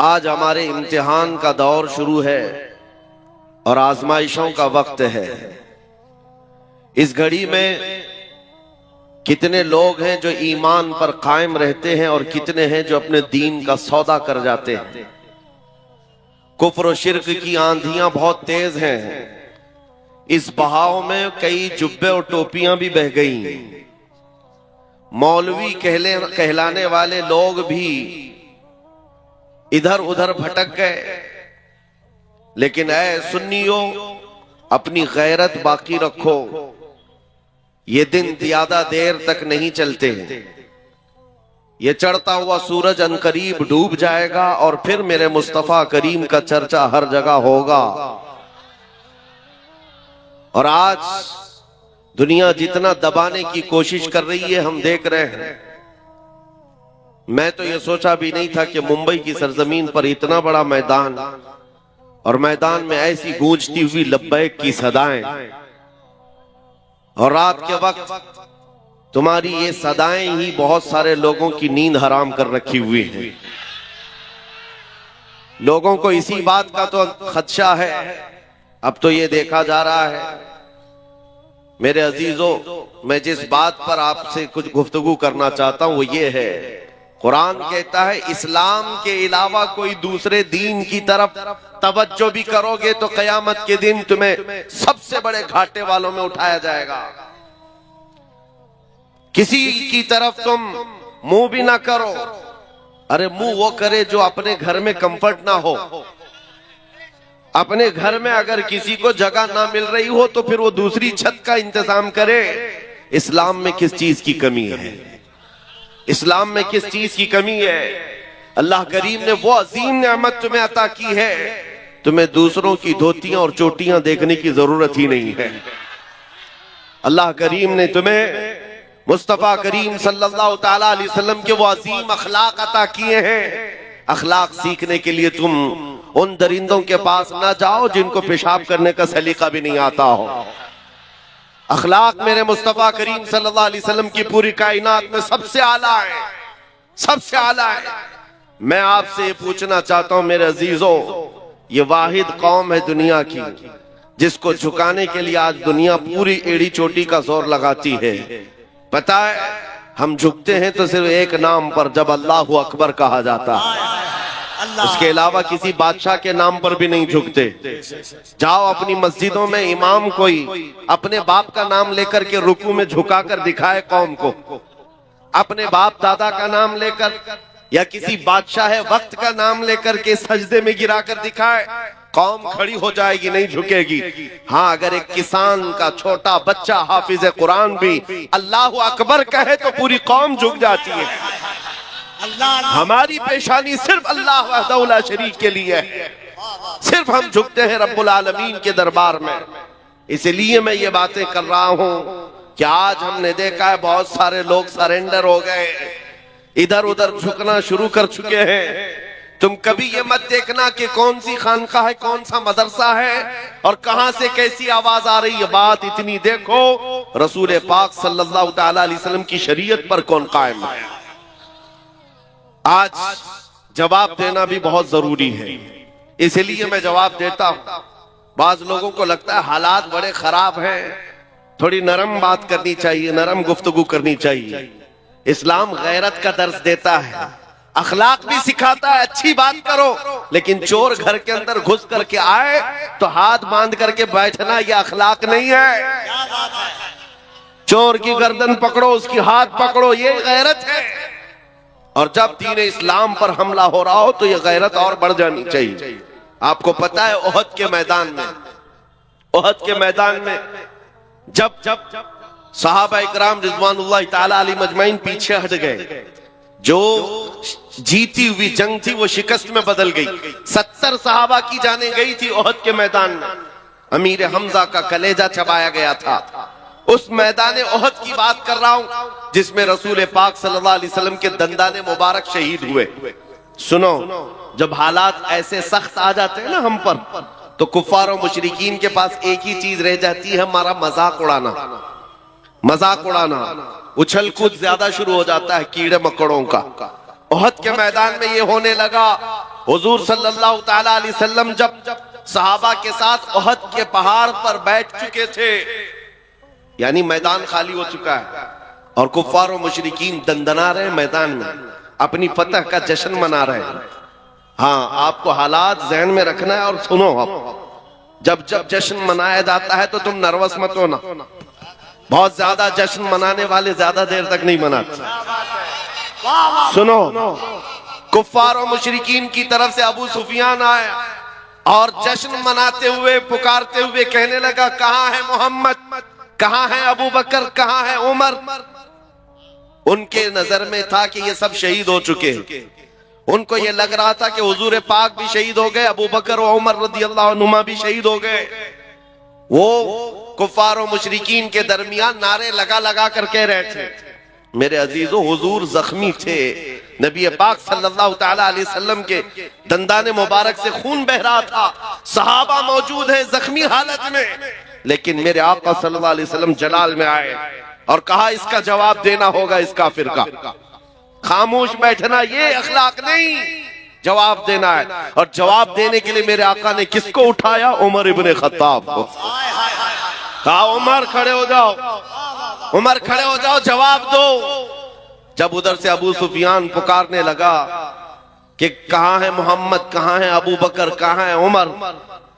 آج ہمارے امتحان کا دور شروع ہے اور آزمائشوں کا وقت ہے۔ اس گھڑی میں کتنے لوگ ہیں جو ایمان پر قائم رہتے ہیں اور کتنے ہیں جو اپنے دین کا سودا کر جاتے ہیں۔ کفر و شرک کی آندھیاں بہت تیز ہیں، اس بہاؤ میں کئی جبے اور ٹوپیاں بھی بہہ گئی، مولوی کہلانے والے لوگ بھی ادھر ادھر بھٹک گئے۔ لیکن اے سنیو، اپنی غیرت باقی رکھو، یہ دن زیادہ دیر تک نہیں چلتے، یہ چڑھتا ہوا سورج عنقریب ڈوب جائے گا اور پھر میرے مصطفیٰ کریم کا چرچا ہر جگہ ہوگا۔ اور آج دنیا جتنا دبانے کی کوشش کر رہی ہے ہم دیکھ رہے ہیں۔ میں تو یہ سوچا بھی نہیں تھا کہ ممبئی کی سرزمین پر اتنا بڑا میدان، اور میدان میں ایسی گونجتی ہوئی لبیک کی صدائیں، اور رات کے وقت تمہاری یہ صدائیں ہی بہت سارے لوگوں کی نیند حرام کر رکھی ہوئی ہیں۔ لوگوں کو اسی بات کا تو خدشہ ہے۔ اب تو یہ دیکھا جا رہا ہے، میرے عزیزو، میں جس بات پر آپ سے کچھ گفتگو کرنا چاہتا ہوں وہ یہ ہے، قرآن کہتا ہے اسلام کے علاوہ کوئی دوسرے دین کی طرف توجہ بھی کرو گے تو قیامت کے دن تمہیں سب سے بڑے گھاٹے والوں میں اٹھایا جائے گا۔ کسی کی طرف تم منہ بھی نہ کرو۔ ارے منہ وہ کرے جو اپنے گھر میں کمفرٹ نہ ہو۔ اپنے گھر میں اگر کسی کو جگہ نہ مل رہی ہو تو پھر وہ دوسری چھت کا انتظام کرے۔ اسلام میں کس چیز کی کمی ہے؟ اسلام میں کس چیز کی کمی ہے؟ اللہ کریم نے وہ عظیم نعمت تمہیں عطا کی ہے، تمہیں دوسروں کی دھوتیاں اور چوٹیاں دیکھنے کی ضرورت ہی نہیں ہے۔ اللہ کریم نے تمہیں مصطفیٰ کریم صلی اللہ تعالیٰ علیہ وسلم کے وہ عظیم اخلاق عطا کیے ہیں۔ اخلاق سیکھنے کے لیے تم ان درندوں کے پاس نہ جاؤ جن کو پیشاب کرنے کا سلیقہ بھی نہیں آتا ہو۔ اخلاق میرے مصطفیٰ کریم صلی اللہ علیہ وسلم کی پوری کائنات میں سب سے اعلیٰ ہے، سب سے اعلیٰ ہے۔ میں آپ سے یہ پوچھنا چاہتا ہوں میرے عزیزو، یہ واحد قوم ہے دنیا کی جس کو جھکانے کے لیے آج دنیا پوری ایڑی چوٹی کا زور لگاتی ہے۔ پتہ ہے ہم جھکتے ہیں تو صرف ایک نام پر، جب اللہ اکبر کہا جاتا ہے، اس کے علاوہ کسی بادشاہ کے نام پر بھی نہیں جھکتے۔ جاؤ اپنی مسجدوں میں امام کوئی اپنے باپ کا نام لے کر کے رکوع میں جھکا کر دکھائے قوم کو، اپنے باپ دادا کا نام لے کر یا کسی بادشاہ وقت کا نام لے کر کے سجدے میں گرا کر دکھائے، قوم کھڑی ہو جائے گی، نہیں جھکے گی۔ ہاں اگر ایک کسان کا چھوٹا بچہ حافظ قرآن بھی اللہ اکبر کہے تو پوری قوم جھک جاتی ہے۔ ہماری پیشانی صرف اللہ وحدہ لا شریک کے لیے ہے، صرف ہم جھکتے ہیں رب العالمین کے دربار میں۔ اس لیے میں یہ باتیں کر رہا ہوں کہ آج ہم نے دیکھا ہے بہت سارے لوگ سرنڈر ہو گئے، ادھر ادھر جھکنا شروع کر چکے ہیں۔ تم کبھی یہ مت دیکھنا کہ کون سی خانقاہ ہے، کون سا مدرسہ ہے اور کہاں سے کیسی آواز آ رہی ہے، بات اتنی دیکھو رسول پاک صلی اللہ تعالیٰ علیہ وسلم کی شریعت پر کون قائم ہے۔ آج جواب دینا بھی بہت ضروری ہے، اس لیے میں جواب دیتا ہوں۔ بعض لوگوں کو لگتا ہے حالات بڑے خراب ہیں، تھوڑی نرم بات کرنی چاہیے، نرم گفتگو کرنی چاہیے۔ اسلام غیرت کا درس دیتا ہے، اخلاق بھی سکھاتا ہے، اچھی بات کرو، لیکن چور گھر کے اندر گھس کر کے آئے تو ہاتھ باندھ کر کے بیٹھنا یہ اخلاق نہیں ہے۔ چور کی گردن پکڑو، اس کی ہاتھ پکڑو، یہ غیرت ہے۔ اور جب دین اسلام پر حملہ ہو رہا ہو تو یہ غیرت اور بڑھ جانی چاہیے۔ آپ کو پتہ ہے احد کے میدان میں جب صحابہ اکرام رضوان اللہ تعالیٰ علیہ مجمعین پیچھے ہٹ گئے، جو جیتی ہوئی جنگ تھی وہ شکست میں بدل گئی۔ 70 صحابہ کی جانیں گئی تھی احد کے میدان میں، امیر حمزہ کا کلیجہ چبایا گیا تھا۔ اس میدان احد کی بات کر رہا ہوں جس میں رسول پاک صلی اللہ علیہ وسلم کے دندان مبارک شہید ہوئے۔ سنو، جب حالات ایسے سخت آ جاتے ہیں نا ہم پر، تو کفار و مشرکین کے پاس ایک ہی چیز رہ جاتی ہے، ہمارا مذاق اڑانا۔ مذاق اڑانا، اچھل کود زیادہ شروع ہو جاتا ہے کیڑے مکڑوں کا۔ احد کے میدان میں یہ ہونے لگا، حضور صلی اللہ تعالی علیہ وسلم جب صحابہ کے ساتھ احد کے پہاڑ پر بیٹھ چکے تھے، یعنی میدان خالی ہو چکا ہے اور کفار و مشرکین دندنا رہے میدان میں، اپنی فتح کا جشن منا رہے ہیں۔ ہاں، آپ کو حالات ذہن میں رکھنا ہے اور سنو، جب جشن منایا جاتا ہے تو تم نروس مت ہونا۔ بہت زیادہ جشن منانے والے زیادہ دیر تک نہیں مناتے۔ سنو، کفار و مشرکین کی طرف سے ابو سفیان آیا اور جشن مناتے ہوئے پکارتے ہوئے کہنے لگا، کہاں ہے محمد، کہاں ہے ابو بکر، کہاں ہے عمر؟ ان کے نظر میں تھا کہ یہ سب شہید ہو چکے ہیں۔ ان کو یہ لگ رہا تھا کہ حضور پاک بھی شہید ہو گئے، ابو بکر و عمر رضی اللہ عنہما بھی شہید ہو گئے۔ وہ کفار و مشرکین کے درمیان نعرے لگا لگا کر کہہ رہے تھے، میرے عزیزو، حضور زخمی تھے، نبی پاک صلی اللہ تعالی علیہ وسلم کے دندان مبارک سے خون بہ رہا تھا، صحابہ موجود ہیں زخمی حالت میں، لیکن میرے آقا صلی اللہ علیہ وسلم جلال میں آئے اور کہا اس کا جواب دینا ہوگا اس کافر کا۔ خاموش بیٹھنا یہ اخلاق نہیں، جواب دینا ہے۔ اور جواب دینے کے لیے میرے آقا نے کس کو اٹھایا؟ عمر ابن خطاب کو۔ کہا عمر کھڑے ہو جاؤ، عمر کھڑے ہو جاؤ، جواب دو۔ جب ادھر سے ابو سفیان پکارنے لگا کہ کہاں ہے محمد، کہاں ہے ابو بکر، کہاں ہے عمر،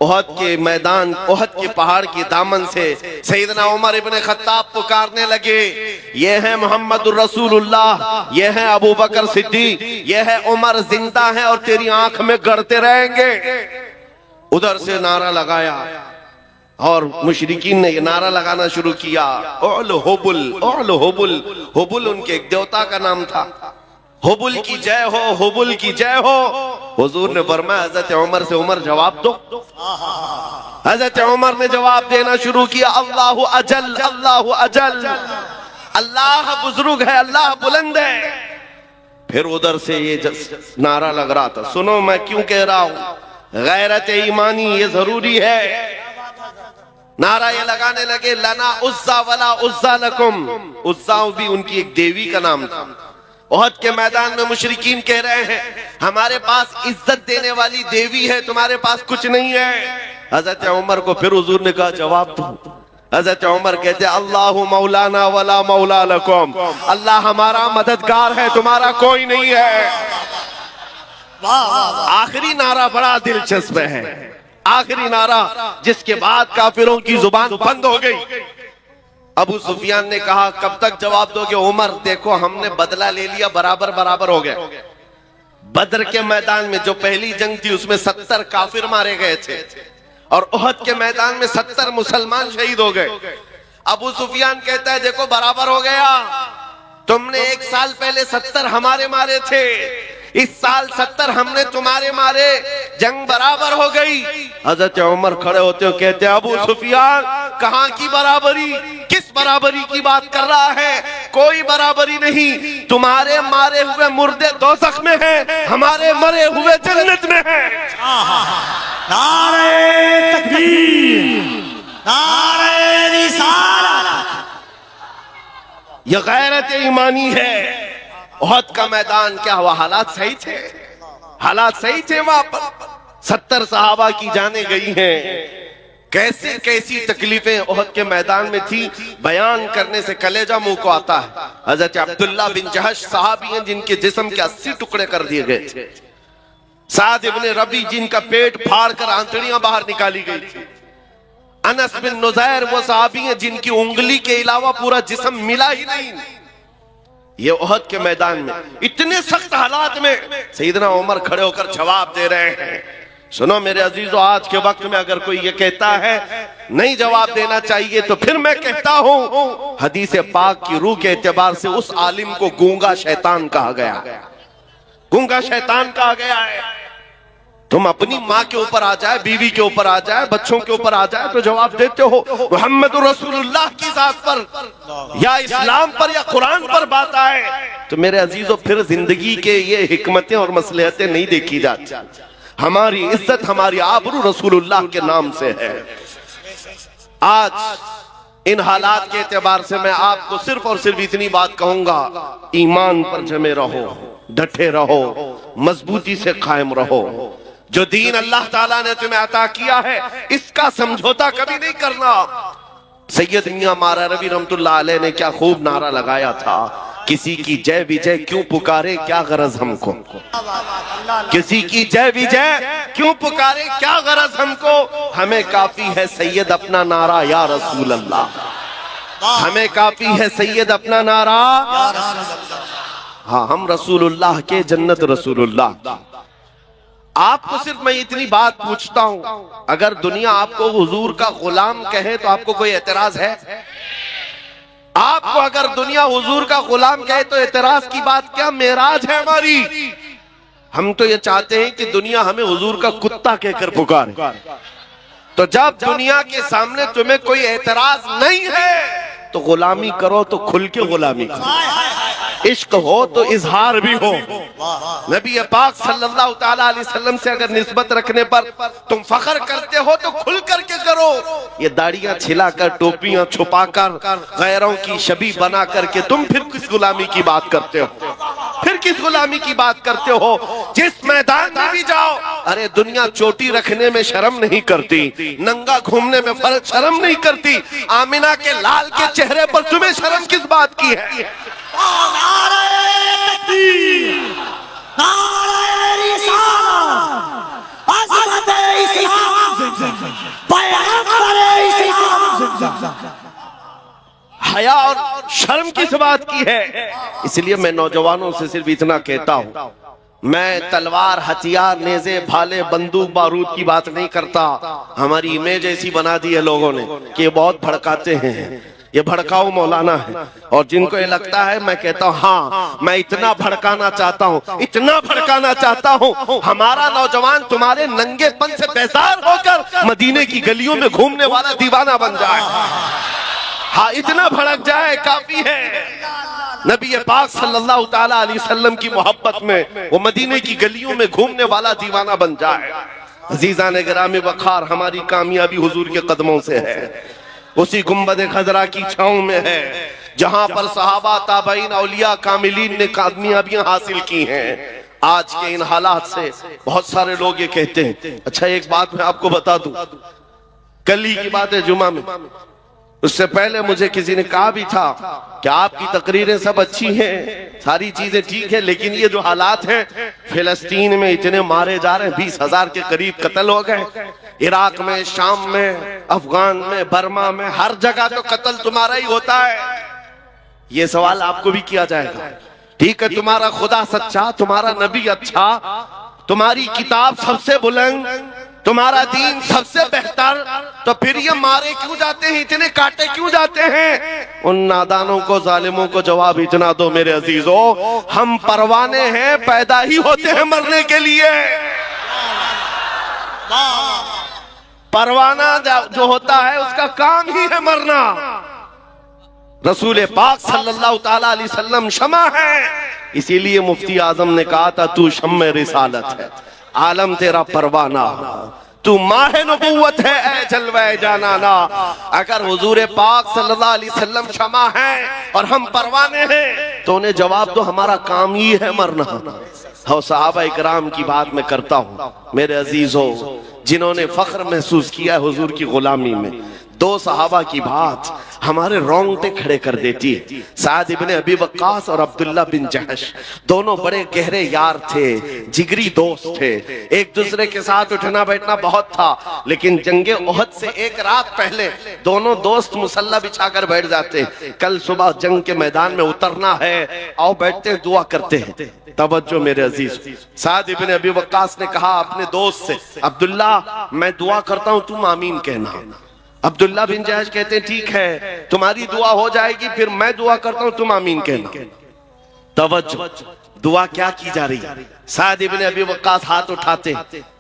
احد کے میدان، احد کے پہاڑ کی دامن سے سیدنا عمر ابن خطاب پکارنے لگے، یہ ہے محمد الرسول اللہ، یہ ہے ابو بکر صدیق، یہ ہے عمر، زندہ ہے اور تیری آنکھ میں گڑتے رہیں گے۔ ادھر سے نعرہ لگایا اور مشرکین نے یہ نعرہ لگانا شروع کیا، اعل حبل، اعل حبل۔ حبل ان کے ایک دیوتا کا نام تھا۔ حبل کی جے ہو، حبل کی جے ہو۔ حضور نے فرمایا حضرت عمر سے، عمر جواب دو۔ حضرت عمر نے جواب دینا شروع کیا، اللہ اجل، اللہ اجل، اللہ بزرگ ہے، اللہ بلند ہے۔ پھر ادھر سے یہ نعرہ لگ رہا تھا، سنو میں کیوں کہہ رہا ہوں، غیرت ایمانی یہ ضروری ہے۔ نعرہ یہ لگانے لگے، لنا عزا ولا عزا لکم۔ عزا بھی ان کی ایک دیوی کا نام تھا۔ احد کے میدان میں مشرکین کہہ رہے ہیں، ہمارے پاس عزت دینے والی دیوی ہے، تمہارے پاس کچھ نہیں ہے۔ حضرت عمر کو پھر حضور نے کہا جواب دو۔ حضرت عمر کہتے اللہ مولانا ولا مولا لکم، اللہ ہمارا مددگار ہے، تمہارا کوئی نہیں ہے۔ آخری نعرہ بڑا دلچسپ ہے، آخری نعرہ جس کے بعد کافروں کی زبان بند ہو گئی۔ ابو سفیان نے کہا کب تک جواب دو گے؟ عمر دیکھو ہم نے بدلہ لے لیا، برابر برابر ہو گئے۔ بدر کے میدان میں جو پہلی جنگ تھی اس میں 70 کافر مارے گئے تھے اور احد کے میدان میں 70 مسلمان شہید ہو گئے۔ ابو سفیان کہتا ہے دیکھو برابر ہو گیا، تم نے ایک سال پہلے 70 ہمارے مارے تھے، اس سال 70 ہم نے تمہارے مارے، جنگ برابر ہو گئی۔ حضرت عمر کھڑے ہوتے ہو کہتے ہیں ابو سفیان کہاں کی برابری، کس برابری کی بات کر رہا ہے؟ کوئی برابری نہیں، تمہارے مارے ہوئے مردے دوزخ میں ہیں، ہمارے مرے ہوئے جنت میں ہیں۔ نعرہ تکبیر، نعرہ رسالت۔ یہ غیرت ایمانی ہے۔ احد کا میدان کیا ہوا؟ حالات صحیح تھے، حالات صحیح تھے وہاں پر۔ 70 صحابہ کی جانیں گئی ہیں، کیسی کیسی تکلیفیں احد کے میدان میں تھی، بیان کرنے سے کلیجہ منہ کو آتا ہے۔ حضرت عبداللہ بن جہش صحابی ہیں جن کے جسم کے 80 ٹکڑے کر دیے گئے تھے۔ سعد ابن ربی جن کا پیٹ پھاڑ کر آنتڑیاں باہر نکالی گئی تھی۔ انس بن نزیر وہ صحابی ہیں جن کی انگلی کے علاوہ پورا جسم ملا ہی نہیں۔ یہ احد کے میدان میں اتنے سخت حالات میں سیدنا عمر کھڑے ہو کر جواب دے رہے ہیں۔ سنو میرے عزیزو، آج کے وقت میں اگر کوئی یہ کہتا ہے نہیں جواب دینا چاہیے تو پھر میں کہتا ہوں حدیث پاک کی روح کے اعتبار سے اس عالم کو گونگا شیطان کہا گیا، گونگا شیطان کہا گیا ہے۔ تم اپنی ماں کے اوپر آ جائے، بیوی کے اوپر آ جائے، بچوں کے اوپر آ جائے تو جواب دیتے ہو۔ محمد رسول اللہ کی ذات پر یا اسلام پر یا قرآن پر بات آئے تو میرے عزیزو پھر زندگی کے یہ حکمتیں اور مصلحتیں نہیں دیکھی جاتی۔ ہماری عزت، ہماری آبرو رسول اللہ کے نام سے ہے۔ آج ان حالات کے اعتبار سے میں آپ کو صرف اور صرف اتنی بات کہوں گا، ایمان پر جمے رہو، ڈٹے رہو, مضبوطی سے قائم رہو. جو دین اللہ تعالیٰ نے تمہیں عطا کیا ہے اس کا سمجھوتا کبھی نہیں کرنا. سید میاں مارا روی رحمت اللہ علیہ نے کیا خوب نعرہ لگایا تھا, کسی کی جے وجے کیوں پکارے کیا غرض ہم کو, کسی کی جے وجے کیوں پکارے کیا غرض ہم کو, ہمیں کافی ہے سید اپنا نعرہ یا رسول اللہ, ہمیں کافی ہے سید اپنا نعرہ. ہاں ہم رسول اللہ کے, جنت رسول اللہ. آپ کو صرف میں اتنی بات پوچھتا ہوں, اگر دنیا آپ کو حضور کا غلام کہے تو آپ کو کوئی اعتراض ہے؟ آپ کو اگر دنیا حضور کا غلام کہے تو اعتراض کی بات کیا, معراج ہے ہماری. ہم تو یہ چاہتے ہیں کہ دنیا ہمیں حضور کا کتا کہہ کر پکارے. تو جب دنیا کے سامنے تمہیں کوئی اعتراض نہیں ہے تو غلامی کرو تو کھل کے غلامی کرو, عشق ہو تو اظہار بھی ہو. نبی پاک صلی اللہ تعالیٰ علیہ وسلم سے اگر نسبت رکھنے پر تم فخر کرتے ہو تو کھل کر کے کرو. یہ داڑیاں چھلا کر, ٹوپیاں چھپا کر, غیروں کی شبیہ بنا کر کے تم پھر کس غلامی کی بات کرتے ہو, پھر کس غلامی کی بات کرتے ہو؟ جس میدان میں بھی جاؤ, ارے دنیا چوٹی رکھنے میں شرم نہیں کرتی, ننگا گھومنے میں شرم نہیں کرتی, آمنہ کے لال کے چہرے پر تمہیں شرم کس بات کی ہے؟ نعرہ تکبیر, نعرہ رسالت, عظمت اسلام, پیغمبر اسلام. حیا اور شرم کس بات کی ہے؟ اس لیے میں نوجوانوں سے صرف اتنا کہتا ہوں, میں تلوار, ہتھیار, نیزے, بھالے, بندوق, بارود کی بات نہیں کرتا. ہماری امیج ایسی بنا دی ہے لوگوں نے کہ یہ بہت بھڑکاتے ہیں, یہ بھڑکاؤ مولانا ہے. اور جن کو یہ لگتا ہے, میں کہتا ہوں ہاں میں اتنا بھڑکانا چاہتا ہوں, اتنا بھڑکانا چاہتا ہوں, ہمارا نوجوان تمہارے ننگے پن سے بیزار ہو کر مدینے کی گلیوں میں گھومنے والا دیوانہ بن جائے. ہاں اتنا بھڑک جائے کافی ہے. نبی پاک صلی اللہ تعالیٰ علیہ وسلم کی محبت میں وہ مدینے کی گلیوں میں گھومنے والا دیوانہ بن جائے. عزیزان گرامی وقار, ہماری کامیابی حضور کے قدموں سے ہے, اسی گنبد خضرا کی چھاؤں میں ہے جہاں پر صحابہ, تابعین, اولیاء, کاملین نے کامیابیاں حاصل کی ہیں. آج کے ان حالات سے بہت سارے لوگ یہ کہتے ہیں. اچھا ایک بات میں آپ کو بتا دوں, کل ہی کی بات ہے جمعہ میں, اس سے پہلے مجھے کسی نے کہا بھی تھا کہ آپ کی تقریریں سب اچھی ہیں, ساری چیزیں ٹھیک ہیں, لیکن یہ جو حالات ہیں فلسطین میں اتنے مارے جا رہے ہیں, 20,000 کے قریب قتل ہو گئے, عراق میں, شام میں, افغان میں, برما میں, ہر جگہ تو قتل تمہارا ہی ہوتا ہے. یہ سوال آپ کو بھی کیا جائے گا. ٹھیک ہے, تمہارا خدا سچا, تمہارا نبی اچھا, تمہاری کتاب سب سے بلند, تمہارا دین سب سے بہتر, تو پھر یہ مارے کیوں جاتے ہیں, اتنے کاٹے کیوں جاتے ہیں؟ ان نادانوں کو, ظالموں کو جواب اتنا دو میرے عزیزو, ہم پروانے ہیں, پیدا ہی ہوتے ہیں مرنے کے لیے. پروانہ جو ہوتا ہے اس کا کام ہی ہے مرنا. رسول پاک صلی اللہ تعالیٰ علیہ وسلم شمع ہے, اسی لیے مفتی اعظم نے کہا تھا تو شمع رسالت ہے, عالم تیرا پروانہ, تو ماہ نبوت ہے اے جلوہ جانانا. اگر حضور پاک صلی اللہ علیہ وسلم شمع ہے اور ہم پروانے ہیں تو انہیں جواب دو, ہمارا کام ہی ہے مرنا. اور صحابہ اکرام کی بات میں کرتا ہوں میرے عزیزوں, جنہوں نے فخر محسوس کیا حضور کی غلامی میں. دو صحابہ کی بات ہمارے رونگٹے کھڑے کر دیتی ہے. سعد ابن ابی وقاص اور عبداللہ بن جحش, دونوں بڑے گہرے یار تھے, جگری دوست تھے, ایک دوسرے کے ساتھ اٹھنا بیٹھنا بہت تھا, لیکن جنگ احد سے ایک رات پہلے دونوں دوست مسلح بچھا کر بیٹھ جاتے, کل صبح جنگ کے میدان میں اترنا ہے, آؤ بیٹھتے دعا کرتے ہیں. توجہ میرے عزیز, سعد ابن ابی وقاص نے کہا اپنے دوست سے, عبداللہ میں دعا کرتا ہوں تم آمین کہنا. عبداللہ بن جحش کہتے ہیں ٹھیک ہے, تمہاری دعا ہو جائے گی, پھر میں دعا کرتا ہوں تم آمین کہنا. توجہ, دعا کیا کی جا رہی ہے؟ سعد ابن ابی وقاص ہاتھ اٹھاتے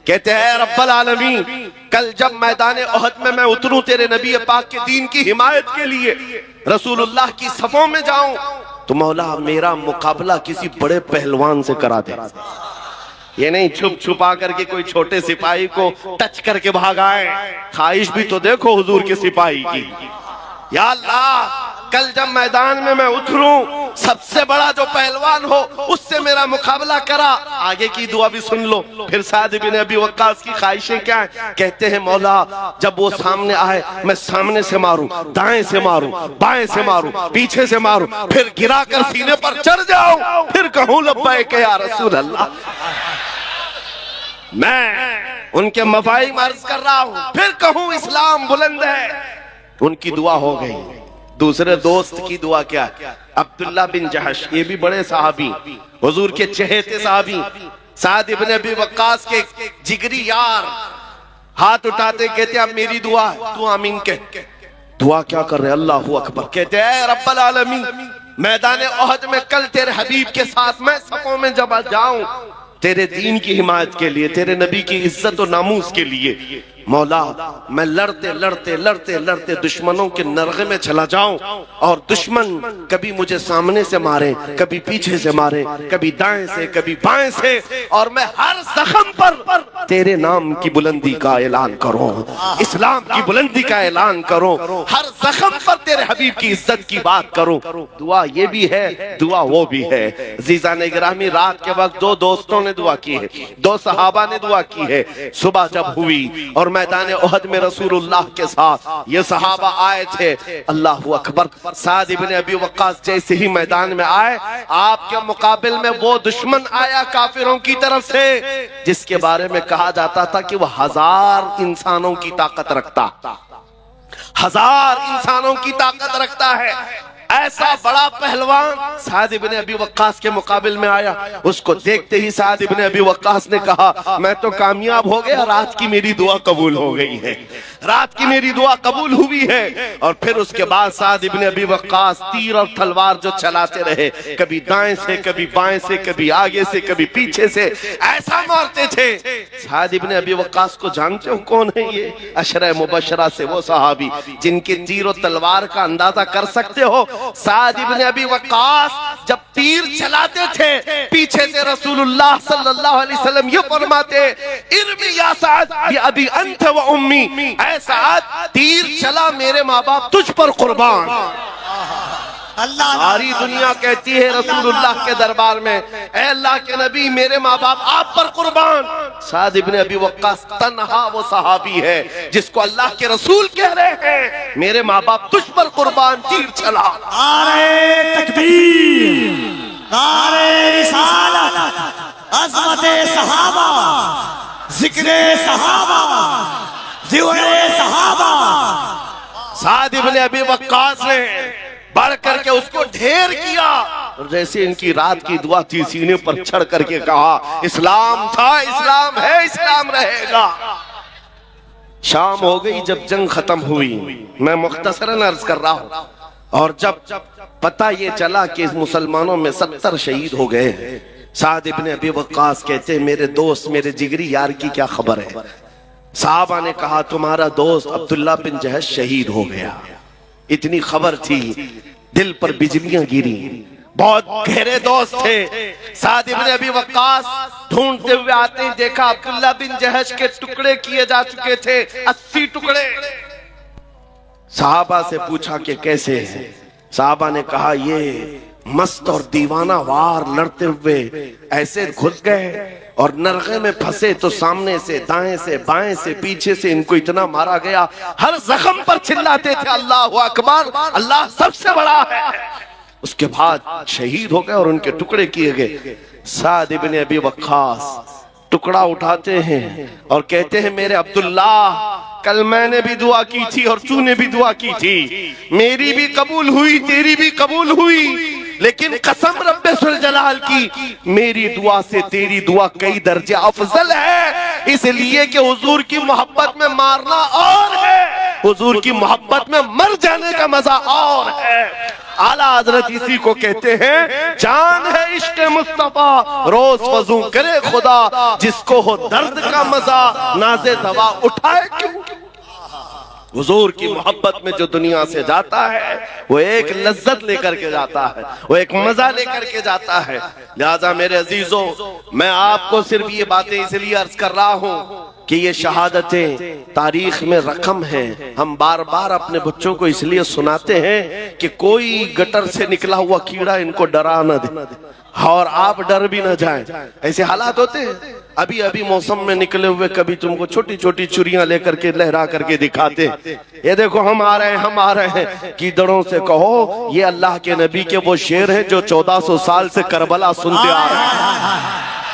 کہتے ہیں اے رب العالمین, کل جب میدان احد میں اتروں تیرے نبی پاک کے دین کی حمایت کے لیے, رسول اللہ کی صفوں میں جاؤں, تو مولا میرا مقابلہ کسی بڑے پہلوان سے کرا دے. یہ نہیں چھپ چھپا کر کے کوئی چھوٹے سپاہی کو ٹچ کر کے بھاگائے, خواہش بھی تو دیکھو حضور کے سپاہی کی. یا اللہ کل جب میدان میں اتروں سب سے بڑا جو پہلوان ہو اس سے میرا مقابلہ کرا. آگے کی دعا بھی سن لو. پھر سعد بن ابی وقاص کی خواہشیں کیا ہیں؟ کہتے ہیں مولا جب وہ سامنے آئے میں سامنے سے ماروں، دائیں سے ماروں، بائیں سے ماروں، پیچھے سے ماروں، پھر گرا کر سینے پر چڑھ جاؤں، پھر کہوں لبیک یا رسول اللہ. میں ان کے مفاہیم عرض کر رہا ہوں، پھر کہوں اسلام بلند ہے. ان کی دعا ہو گئی. دوسرے دوست کی دعا کیا؟ عبداللہ بن جہش، یہ بھی بڑے صحابی، حضور کے چہیتے صحابی، سعد ابن ابی وقاص کے جگری یار، ہاتھ اٹھاتے کہتے اب میری دعا ہے، تو آمین کہہ. دعا کیا کر رہے؟ اللہ اکبر. کہتے اے رب العالمین میدان احد میں کل تیرے حبیب کے ساتھ میں صفوں میں جب جاؤں تیرے دین کی حمایت کے لیے، تیرے نبی کی عزت و ناموس کے لیے، مولا میں لڑتے لڑتے لڑتے لڑتے دشمنوں کے نرغے میں چلا جاؤں اور دشمن کبھی مجھے سامنے سے مارے، کبھی پیچھے سے مارے، کبھی دائیں سے کبھی بائیں سے، اور میں ہر زخم پر تیرے نام کی بلندی کا اعلان کروں، اسلام کی بلندی کا اعلان کروں، ہر زخم پر تیرے حبیب کی عزت کی بات کروں. دعا یہ بھی ہے، دعا وہ بھی ہے. عزیزان گرامی، رات کے وقت دو دوستوں نے دعا کی ہے، دو صحابہ نے دعا کی ہے. صبح جب ہوئی اور میدان احد میں رسول اللہ کے ساتھ یہ صحابہ آئے تھے، اللہ اکبر، سعد ابن ابی وقاص جیسے ہی میدان میں آئے آپ کے مقابل میں وہ دشمن آیا کافروں کی طرف سے جس کے بارے میں کہا جاتا تھا کہ وہ 1000 انسانوں کی طاقت رکھتا، 1000 انسانوں کی طاقت رکھتا ہے. ایسا بڑا پہلوان سعد ابن ابی وقاص کے مقابل میں آیا. اس کو دیکھتے ہی سعد ابن ابی وقاص نے کہا میں تو کامیاب ہو گیا، رات کی میری دعا قبول ہو گئی ہے، رات کی میری دعا قبول ہوئی ہے. اور پھر اس کے بعد سعد ابن ابی وقاص تیر اور تلوار جو چلاتے رہے، کبھی دائیں سے کبھی بائیں سے، کبھی آگے سے کبھی پیچھے سے، ایسا مارتے تھے. سعد ابن ابی وقاص کو جانتے ہو کون ہے؟ یہ عشرہ مبشرہ سے وہ صحابی جن کے تیر و تلوار کا اندازہ کر سکتے ہو. سعد ابن ابی وقاص جب تیر چلاتے تھے پیچھے سے رسول اللہ صلی اللہ علیہ وسلم یہ فرماتے ارمی یا سعد بی ابی انت و امی، اے سعد تیر چلا میرے ماں باپ تجھ پر قربان. ساری دنیا کہتی ہے رسول اللہ کے دربار میں اے اللہ کے نبی میرے ماں باپ آپ پر قربان. سعد ابن ابی وقاص تنہا وہ صحابی ہے جس کو اللہ کے رسول کہہ رہے ہیں میرے ماں باپ تجھ پر قربان، تیر چلا. نعرہ تکبیر، نعرہ رسالت، عظمت صحابہ، ذکر صحابہ، ذکر صحابہ. سعد ابن ابی وقاص نے بڑھ کر کے اس کو ڈھیر کیا، اور جیسے ان کی رات کی دعا تھی سینے پر چڑھ کر کے کہا اسلام تھا، اسلام ہے، اسلام رہے گا. شام ہو گئی جب جنگ ختم ہوئی، میں مختصراً عرض کر رہا ہوں، اور جب پتہ یہ چلا کہ اس مسلمانوں میں 70 شہید ہو گئے ہیں، سعد ابن ابی وقاص کہتے ہیں میرے دوست میرے جگری یار کی کیا خبر ہے؟ صحابہ نے کہا تمہارا دوست عبداللہ بن جہش شہید ہو گیا. اتنی خبر تھی، دل پر بجلیاں گری. بہت گہرے دوست تھے. سعد ابن ابی وقاص ڈھونڈتے ہوئے آتے ہیں، دیکھا عبداللہ بن جہش کے ٹکڑے کیے جا چکے تھے، 80 ٹکڑے. صحابہ سے پوچھا کہ کیسے ہیں؟ صحابہ نے کہا یہ مست اور دیوانہ وار لڑتے ہوئے ایسے گھس گئے اور نرغے میں پھنسے تو سامنے سے دائیں سے بائیں سے پیچھے سے ان کو اتنا مارا گیا، ہر زخم پر چلاتے تھے اللہ اکبر، اللہ سب سے بڑا ہے. اس کے بعد شہید ہو گئے اور ان کے ٹکڑے کیے گئے. سعد ابن ابی وقاص ٹکڑا اٹھاتے ہیں اور کہتے ہیں میرے عبداللہ کل میں نے بھی دعا کی تھی اور تو نے بھی دعا کی تھی، میری بھی قبول ہوئی تیری بھی قبول ہوئی، لیکن قسم رب ذوالجلال کی میری دعا سے تیری دعا کئی درجے افضل ہے، اس لیے کہ حضور کی محبت میں مارنا اور ہے، حضور کی محبت میں مر جانے کا مزہ اور ہے. اعلیٰ حضرت اسی کو کہتے ہیں جان ہے عشق مصطفیٰ روز وضو کرے خدا، جس کو ہو درد کا مزہ ناز دوا اٹھائے کیوں. حضور کی محبت میں جو دنیا سے جاتا ہے وہ ایک لذت لے کر کے جاتا ہے، وہ ایک مزہ لے کر کے جاتا ہے. لہٰذا میرے عزیزوں میں آپ کو صرف یہ باتیں اس لیے عرض کر رہا ہوں کہ یہ شہادتیں تاریخ میں رقم ہیں. ہم بار بار اپنے بچوں کو اس لیے سناتے ہیں کہ کوئی گٹر سے نکلا ہوا کیڑا ان کو ڈرا نہ دے اور آپ ڈر بھی نہ جائیں. ایسے حالات ہوتے ہیں. ابھی موسم میں نکلے ہوئے کبھی تم کو چھوٹی چھوٹی چڑیاں لے کر کے لہرا کر کے دکھاتے, یہ دیکھو ہم آ رہے ہیں. گیدڑوں سے کہو یہ اللہ کے نبی کے وہ شیر ہیں جو 1400 سال سے کربلا سنتے آ رہے ہیں.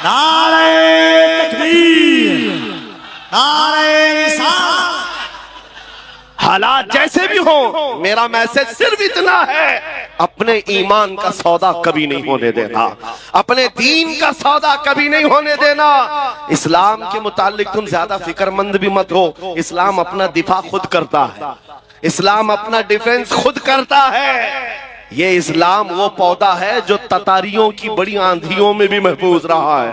نعرہ تکبیر, نعرہ رسالت. حالات جیسے بھی ہوں, میرا میسج صرف اتنا ہے, اپنے ایمان کا سودا کبھی نہیں ہونے دینا, اپنے دین کا سودا کبھی نہیں ہونے دینا. اسلام کے متعلق تم زیادہ فکر مند بھی مت ہو. اسلام اپنا دفاع خود کرتا ہے, اسلام اپنا ڈیفنس خود کرتا ہے. یہ اسلام وہ پودا ہے جو تتاریوں کی بڑی آندھیوں میں بھی محفوظ رہا ہے.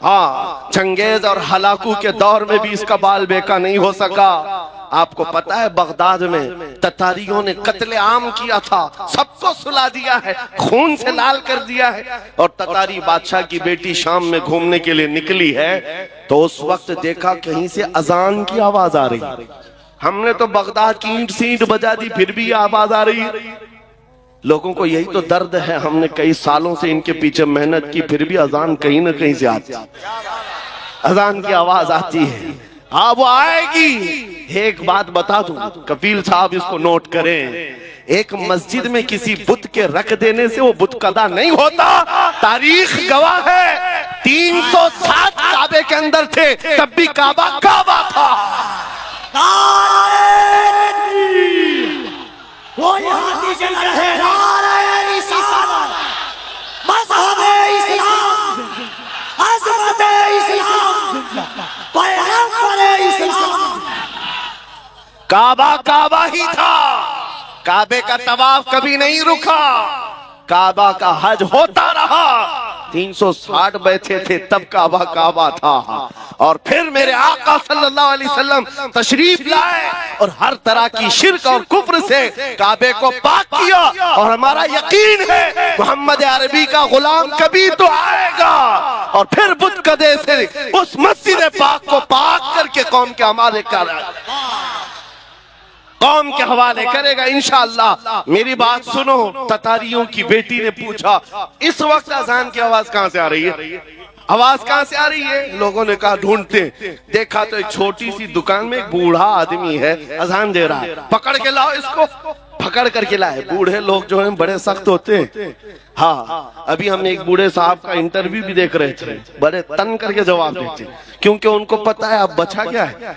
ہاں, چنگیز اور ہلاکو کے دور میں بھی اس کا بال بیکا نہیں ہو سکا. آپ کو پتا ہے بغداد میں تتاریوں نے قتل عام کیا تھا, سب کو سلا دیا ہے, خون سے لال کر دیا ہے. اور تتاری بادشاہ کی بیٹی شام میں گھومنے کے لیے نکلی ہے تو اس وقت دیکھا کہیں سے اذان کی آواز آ رہی. ہم نے تو بغداد کی اینٹ سینٹ بجا دی, پھر بھی آواز آ رہی. لوگوں کو یہی تو درد ہے, ہم نے کئی سالوں سے ان کے پیچھے محنت کی, پھر بھی اذان کہیں نہ کہیں سے آتی, اذان کی آواز آتی ہے. ہاں وہ آئے گی. ایک بات بتا دوں, کفیل صاحب اس کو نوٹ کریں, ایک مسجد میں کسی بت کے رکھ دینے سے وہ بت قضا نہیں ہوتا. تاریخ گواہ ہے 307 کعبے کے اندر تھے, تب بھی کعبہ کعبہ تھا. وہ یہاں دیجھے رہے نعرہ رسالت, مذہب اسلام, عظمت اسلام, پیغمبر اسلام. کعبہ کعبہ ہی تھا, کعبے کا طواف کبھی نہیں رکا, کعبہ کا حج ہوتا رہا. 360 بیٹھے تھے تب کعبہ کعبہ تھا. اور پھر میرے آقا صلی اللہ علیہ وسلم تشریف لائے اور ہر طرح کی شرک اور کفر سے کعبے کو پاک کیا. اور ہمارا یقین ہے محمد عربی کا غلام کبھی تو آئے گا اور پھر بت قدے سے اس مسجد پاک کو پاک کر کے قوم کے حوالے کرے گا انشاءاللہ. میری بات سنو, تتاریوں کی بیٹی نے پوچھا اس وقت اذان کی آواز کہاں سے آ رہی ہے, آواز کہاں سے آ رہی ہے؟ لوگوں نے کہا ڈھونڈتے, دیکھا تو ایک چھوٹی سی دکان میں ایک بوڑھا آدمی ہے اذان دے رہا ہے. پکڑ کے لاؤ اس کو, پکڑ کر کے لائے. بوڑھے لوگ جو ہیں بڑے سخت ہوتے ہیں. ہاں, ابھی ہم ایک بوڑھے صاحب کا انٹرویو بھی دیکھ رہے تھے, بڑے تن کر کے جواب دیتے, کیونکہ ان کو پتا ہے اب بچا کیا ہے,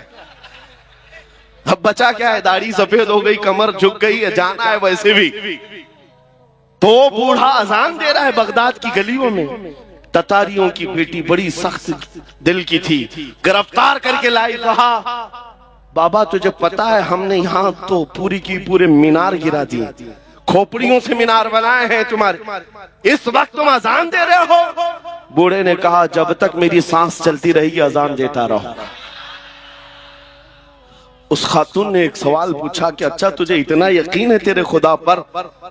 اب بچا کیا ہے, داڑھی سفید ہو گئی, کمر جھک گئی ہے, جانا ہے ویسے بھی. تو بوڑھا اذان دے رہا ہے بغداد کی گلیوں میں. تتاریوں کی بیٹی بڑی سخت دل کی تھی, گرفتار کر کے لائی. کہا بابا تجھے پتا ہے ہم نے یہاں تو پوری کی پورے مینار گرا دیے, کھوپڑیوں سے مینار بنائے ہیں تمہارے, اس وقت تم اذان دے رہے ہو. بوڑھے نے کہا جب تک میری سانس چلتی رہے گی اذان دیتا رہو. اس خاتون نے ایک سوال پوچھا کہ اچھا تجھے اتنا یقین ہے تیرے خدا پر,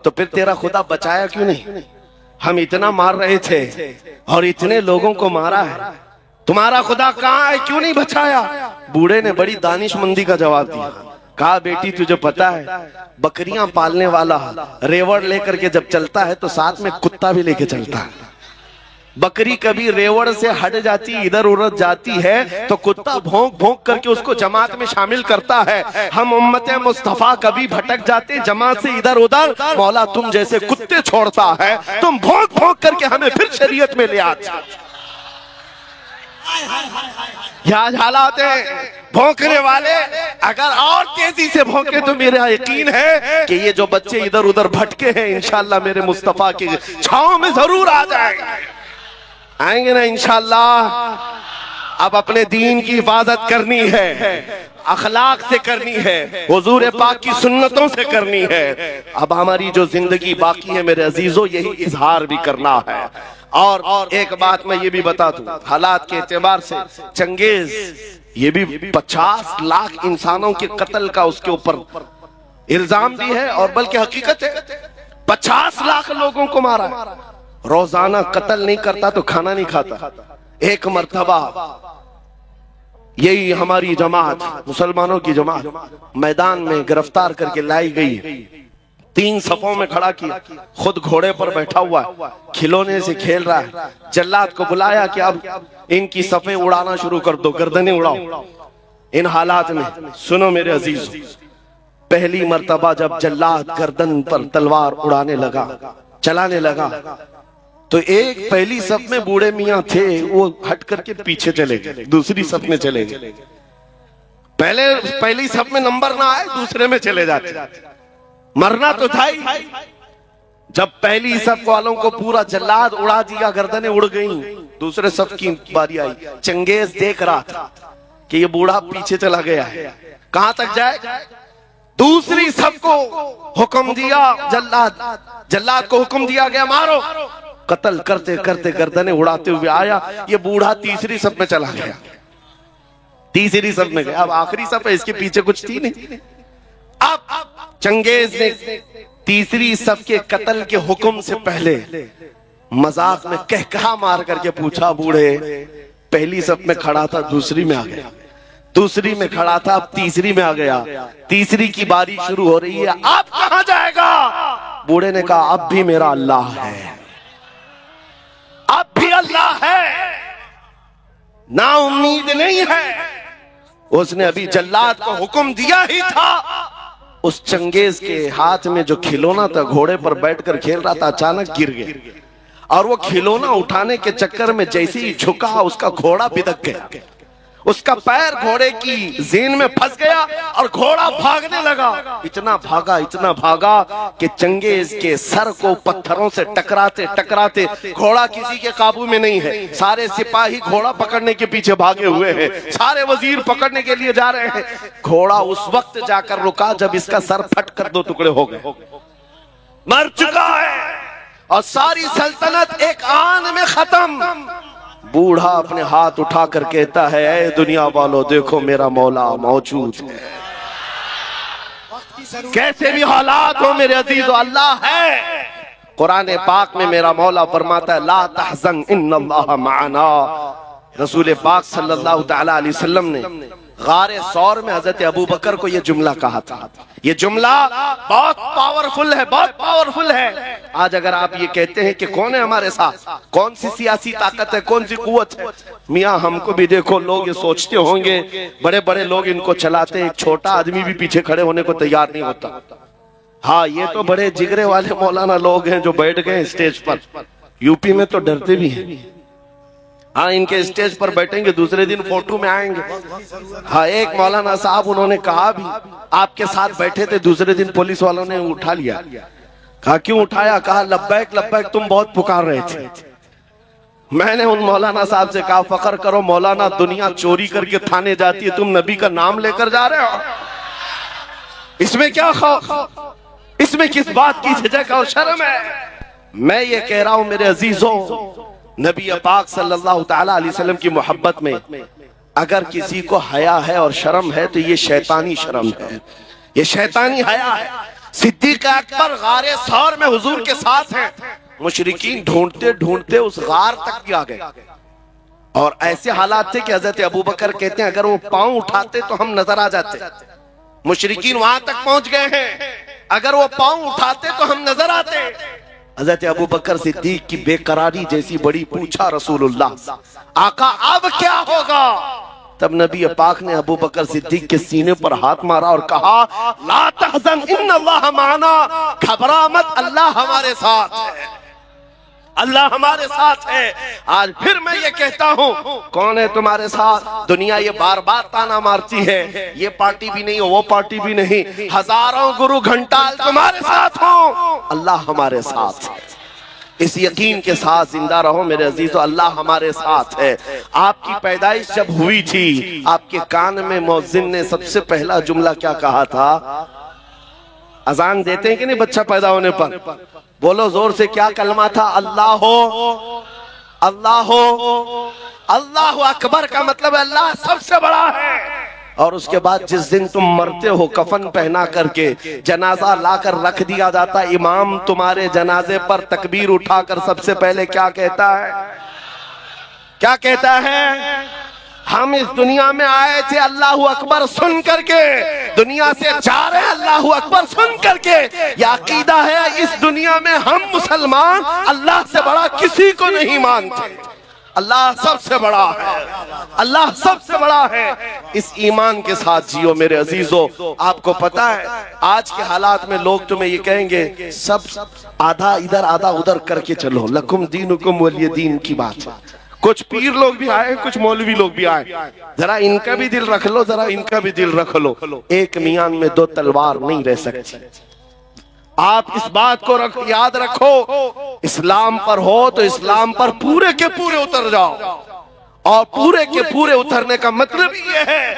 تو پھر تیرا خدا بچایا کیوں نہیں؟ ہم اتنا مار رہے تھے اور اتنے لوگوں کو مارا ہے, تمہارا خدا کہاں ہے, کیوں نہیں بچایا؟ بوڑھے نے بڑی دانش مندی کا جواب دیا. کہا بیٹی تجھے پتا ہے بکریاں پالنے والا ریوڑ لے کر کے جب چلتا ہے تو ساتھ میں کتا بھی لے کے چلتا ہے. بکری کبھی ریوڑ سے ہٹ جاتی, ادھر ادھر جاتی ہے تو کتا بھونک بھونک کر کے اس کو جماعت میں شامل کرتا ہے. ہم امت مصطفیٰ کبھی بھٹک جاتے جماعت سے ادھر ادھر, مولا تم جیسے کتے چھوڑتا ہے, تم بھونک بھونک کر کے ہمیں پھر شریعت میں لے آتے. یہاں حالات ہیں بھونکنے والے, اگر اور تیزی سے بھونکے تو میرا یقین ہے کہ یہ جو بچے ادھر ادھر بھٹکے ہیں انشاءاللہ میرے مصطفیٰ کی چھاؤں میں ضرور آ جائیں گے, آئیں گے نا انشاءاللہ. اب اپنے دین کی حفاظت کرنی ہے, اخلاق سے کرنی ہے, حضور پاک کی سنتوں سے کرنی ہے. اب ہماری جو زندگی باقی ہے میرے عزیزوں یہی اظہار بھی کرنا ہے. اور ایک بات میں یہ بھی بتا دوں, حالات کے اعتبار سے چنگیز یہ بھی 50 لاکھ انسانوں کے قتل کا اس کے اوپر الزام بھی ہے, اور بلکہ حقیقت ہے 50 لاکھ لوگوں کو مارا ہے. روزانہ قتل نہیں کرتا تو کھانا نہیں کھاتا. ایک مرتبہ یہی ہماری جماعت، مسلمانوں کی جماعت میدان میں گرفتار کر کے لائی گئی، 3 صفوں میں کھڑا کیا، خود گھوڑے پر بیٹھا ہوا ہے، کھلونے سے کھیل رہا ہے۔ جلاد کو بلایا کہ اب ان کی صفیں اڑانا شروع کر دو، گردنیں اڑاؤ۔ ان حالات میں سنو میرے عزیز، پہلی مرتبہ جب جلاد گردن پر تلوار اڑانے لگا، چلانے لگا، تو ایک پہلی صف میں بوڑھے میاں تھے، وہ ہٹ کر کے پیچھے چلے گئے، دوسری صف میں چلے گئے۔ پہلی صف میں نمبر نہ آئے، دوسرے میں چلے جاتے، مرنا تو تھا ہی۔ جب پہلی صف والوں کو پورا جلاد اڑا دیا، گردنیں اڑ گئیں، دوسرے صف کی باری آئی۔ چنگیز دیکھ رہا تھا کہ یہ بوڑھا پیچھے چلا گیا ہے، کہاں تک جائے؟ دوسری صف کو حکم دیا، جلاد کو حکم دیا گیا مارو۔ قتل کرتے کرتے گردنیں اڑاتے ہوئے آیا، یہ بوڑھا تیسری صف میں چلا گیا، تیسری صف میں گیا۔ اب آخری صف ہے، اس کے پیچھے کچھ تھی نہیں۔ اب چنگیز نے تیسری صف کے قتل کے حکم سے پہلے مذاق میں کہکہا مار کر کے پوچھا، بوڑھے پہلی صف میں کھڑا تھا، دوسری میں آ گیا، دوسری میں کھڑا تھا، اب تیسری میں آ گیا، تیسری کی باری شروع ہو رہی ہے، آپ کہاں جائے گا؟ بوڑھے نے کہا اب بھی میرا اللہ ہے، اب بھی اللہ ہے، نا امید نہیں ہے۔ اس نے ابھی جلاد کو حکم دیا ہی تھا، اس چنگیز کے ہاتھ میں جو کھلونا تھا، گھوڑے پر بیٹھ کر کھیل رہا تھا، اچانک گر گیا، اور وہ کھلونا اٹھانے کے چکر میں جیسے ہی جھکا، اس کا گھوڑا بدک گیا، اس کا پیر گھوڑے کی زین میں پھنس گیا اور گھوڑا بھاگنے لگا۔ اتنا بھاگا کہ چنگیز کے سر کو پتھروں سے ٹکراتے ٹکراتے، گھوڑا کسی کے قابو میں نہیں ہے، سارے سپاہی گھوڑا پکڑنے کے پیچھے بھاگے ہوئے ہیں، سارے وزیر پکڑنے کے لیے جا رہے ہیں۔ گھوڑا اس وقت جا کر رکا جب اس کا سر پھٹ کر 2 ٹکڑے ہو گئے، مر چکا ہے، اور ساری سلطنت ایک آن میں ختم۔ بوڑھا اپنے ہاتھ اٹھا کر کہتا ہے، اے دنیا والو دیکھو میرا مولا موجود ہے، کیسے بھی حالات ہو میرے عزیزو اللہ ہے۔ قرآن پاک میں میرا مولا فرماتا ہے، لا تحزن ان اللہ معنا۔ رسول پاک صلی اللہ تعالی علیہ وسلم نے غار ثور میں حضرت ابو بکر کو یہ جملہ کہا تھا۔ یہ جملہ بہت پاورفل ہے، بہت پاورفل ہے۔ آج اگر آپ یہ کہتے ہیں کہ کون ہے ہمارے ساتھ، کون سی سیاسی طاقت ہے، کون سی قوت ہے، میاں ہم کو بھی دیکھو، لوگ یہ سوچتے ہوں گے بڑے بڑے لوگ ان کو چلاتے ہیں، ایک چھوٹا آدمی بھی پیچھے کھڑے ہونے کو تیار نہیں ہوتا۔ ہاں یہ تو بڑے جگرے والے مولانا لوگ ہیں جو بیٹھ گئے اسٹیج پر، یو پی میں تو ڈرتے بھی ہیں۔ ہاں ان کے اسٹیج پر بیٹھیں گے، دوسرے دن فوٹو میں آئیں گے۔ ہاں ایک مولانا صاحب انہوں نے کہا بھی، آپ کے ساتھ بیٹھے تھے، دوسرے دن پولیس والوں نے اٹھا لیا۔ کہا کیوں اٹھایا؟ کہا لبیک لبیک تم بہت پکار رہے تھے۔ میں نے ان مولانا صاحب سے کہا فخر کرو مولانا، دنیا چوری کر کے تھانے جاتی ہے، تم نبی کا نام لے کر جا رہے ہو، اس میں کیا خوف، اس میں کس بات کی جھجک اور شرم ہے؟ میں یہ کہہ رہا ہوں میرے عزیزوں، نبی پاک صلی اللہ تعالی علیہ وسلم کی محبت میں اگر کسی کو حیا ہے اور شرم ہے تو یہ شیطانی شرم ہے، یہ شیطانی حیا ہے۔ صدیق اکبر غار ثور میں حضور کے ساتھ ہیں، مشرکین ڈھونڈتے ڈھونڈتے اس غار تک بھی آ گئے، اور ایسے حالات تھے کہ حضرت ابوبکر کہتے ہیں اگر وہ پاؤں اٹھاتے تو ہم نظر آ جاتے۔ مشرکین وہاں تک پہنچ گئے ہیں، اگر وہ پاؤں اٹھاتے تو ہم نظر آتے۔ حضرت ابوبکر صدیق کی بے قراری جیسی بڑی، پوچھا رسول اللہ آقا اب کیا ہوگا؟ تب نبی پاک نے ابوبکر صدیق کے سینے پر ہاتھ مارا اور کہا لا تحزن ان اللہ معنا، گھبرا مت، اللہ ہمارے ساتھ ہے، اللہ ہمارے ساتھ ہے۔ آج پھر میں یہ کہتا ہوں، کون ہے تمہارے ساتھ؟ دنیا یہ بار بار تانا مارتی ہے، یہ پارٹی بھی نہیں، وہ پارٹی بھی نہیں، ہزاروں گرو گھنٹال تمہارے ساتھ ہوں، اللہ ہمارے ساتھ ہے۔ اس یقین کے ساتھ زندہ رہو میرے عزیزو، اللہ ہمارے ساتھ ہے۔ آپ کی پیدائش جب ہوئی تھی، آپ کے کان میں مؤذن نے سب سے پہلا جملہ کیا کہا تھا؟ اذان دیتے ہیں کہ نہیں بچہ پیدا ہونے پر؟ بولو زور سے، کیا کلمہ تھا؟ اللہ ہو، اللہ ہو، اللہ اکبر کا مطلب ہے اللہ سب سے بڑا ہے۔ اور اس کے بعد جس دن تم مرتے ہو، کفن پہنا کر کے جنازہ لا کر رکھ دیا جاتا، امام تمہارے جنازے پر تکبیر اٹھا کر سب سے پہلے کیا کہتا ہے؟ کیا کہتا ہے؟ ہم اس دنیا میں آئے تھے اللہ اکبر سن کر کے، دنیا سے جا رہے ہیں اللہ اکبر سن کر کے۔ یہ عقیدہ ہے اس دنیا میں ہم مسلمان اللہ سے بڑا کسی کو نہیں مانتے۔ اللہ سب سے بڑا ہے، اللہ سب سے بڑا ہے۔ اس ایمان کے ساتھ جیو میرے عزیزو۔ آپ کو پتا ہے آج کے حالات میں لوگ تمہیں یہ کہیں گے سب آدھا ادھر آدھا ادھر کر کے چلو، لکم دینکم ولی دین کی بات ہے۔ کچھ پیر لوگ بھی آئے، کچھ مولوی لوگ بھی آئے، ذرا ان کا بھی دل رکھ لو، ذرا ان کا بھی دل رکھ لو۔ ایک میان میں دو تلوار نہیں رہ سکتی۔ آپ اس بات کو یاد رکھو، اسلام پر ہو تو اسلام پر پورے کے پورے اتر جاؤ، اور پورے کے پورے اترنے کا مطلب یہ ہے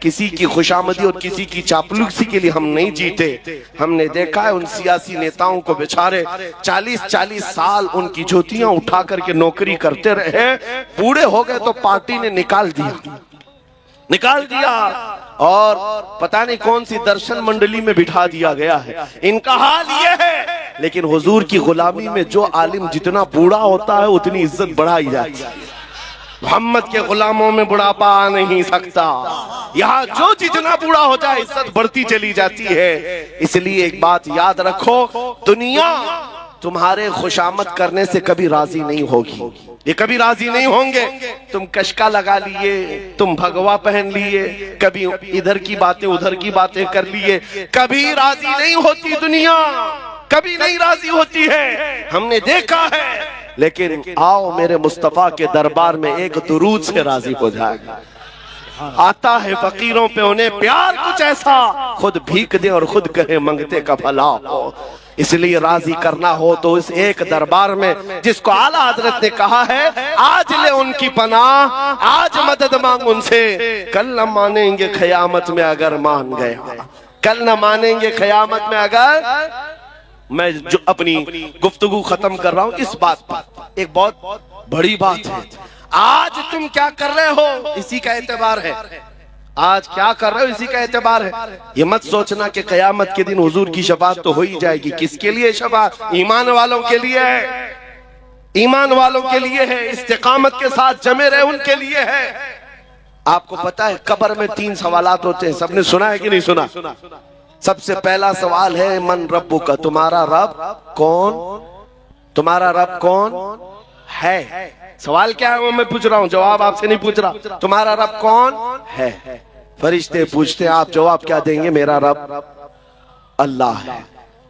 کسی کی خوشامدی اور کسی کی چاپلوسی کے لیے ہم نہیں جیتے۔ ہم نے دیکھا ہے ان سیاسی نیتاؤں کو بیچارے 40 سال ان کی جوتیاں اٹھا کر کے نوکری کرتے رہے، بوڑھے ہو گئے تو پارٹی نے نکال دیا اور پتہ نہیں کون سی درشن منڈلی میں بٹھا دیا گیا ہے۔ ان کا حال یہ ہے، لیکن حضور کی غلامی میں جو عالم جتنا بوڑھا ہوتا ہے اتنی عزت بڑھائی جاتی ہے۔ محمد کے غلاموں میں بڑھاپا آ نہیں سکتا، یہاں جو جتنا بوڑھا ہو جائے عزت بڑھتی چلی جاتی ہے۔ اس لیے ایک بات یاد رکھو، دنیا تمہارے خوشامد کرنے سے کبھی راضی نہیں ہوگی، یہ کبھی راضی نہیں ہوں گے۔ تم کشکا لگا لیے، تم بھگوا پہن لیے، کبھی ادھر کی باتیں ادھر کی باتیں کر لیے، کبھی راضی نہیں ہوتی دنیا، کبھی نہیں راضی ہوتی ہے، ہم نے دیکھا ہے۔ لیکن آؤ میرے مصطفیٰ کے دربار میں ایک درود سے راضی ہو جائے گا۔ آتا ہے فقیروں پہ انہیں پیار کچھ ایسا، خود بھیک دے اور خود کہے منگتے کا بھلا ہو۔ اس لیے راضی کرنا ہو تو اس ایک دربار میں جس کو اعلیٰ حضرت نے کہا ہے آج لے ان کی پناہ، آج مدد مانگ ان سے، کل نہ مانیں گے قیامت میں اگر مان گئے، کل نہ مانیں گے قیامت میں اگر۔ میں جو اپنی گفتگو ختم کر رہا ہوں اس بات پر، ایک بہت بڑی بات ہے، آج تم کیا کر رہے ہو اسی کا اعتبار ہے، آج کیا کر رہے ہو اسی کا اعتبار ہے۔ یہ مت سوچنا کہ قیامت کے دن حضور کی شفاعت تو ہو ہی جائے گی، کس کے لیے شفاعت؟ ایمان والوں کے لیے ہے، ایمان والوں کے لیے ہے، استقامت کے ساتھ جمے رہے ان کے لیے ہے۔ آپ کو پتا ہے قبر میں 3 سوالات ہوتے ہیں، سب نے سنا ہے کہ نہیں سنا؟ سب سے پہلا سوال ہے من ربک، تمہارا رب کون، تمہارا رب کون ہے؟ سوال کیا ہے وہ میں پوچھ رہا ہوں، جواب آپ سے نہیں پوچھ رہا، تمہارا رب کون ہے؟ فرشتے پوچھتے ہیں، آپ جواب کیا دیں گے؟ میرا رب اللہ ہے۔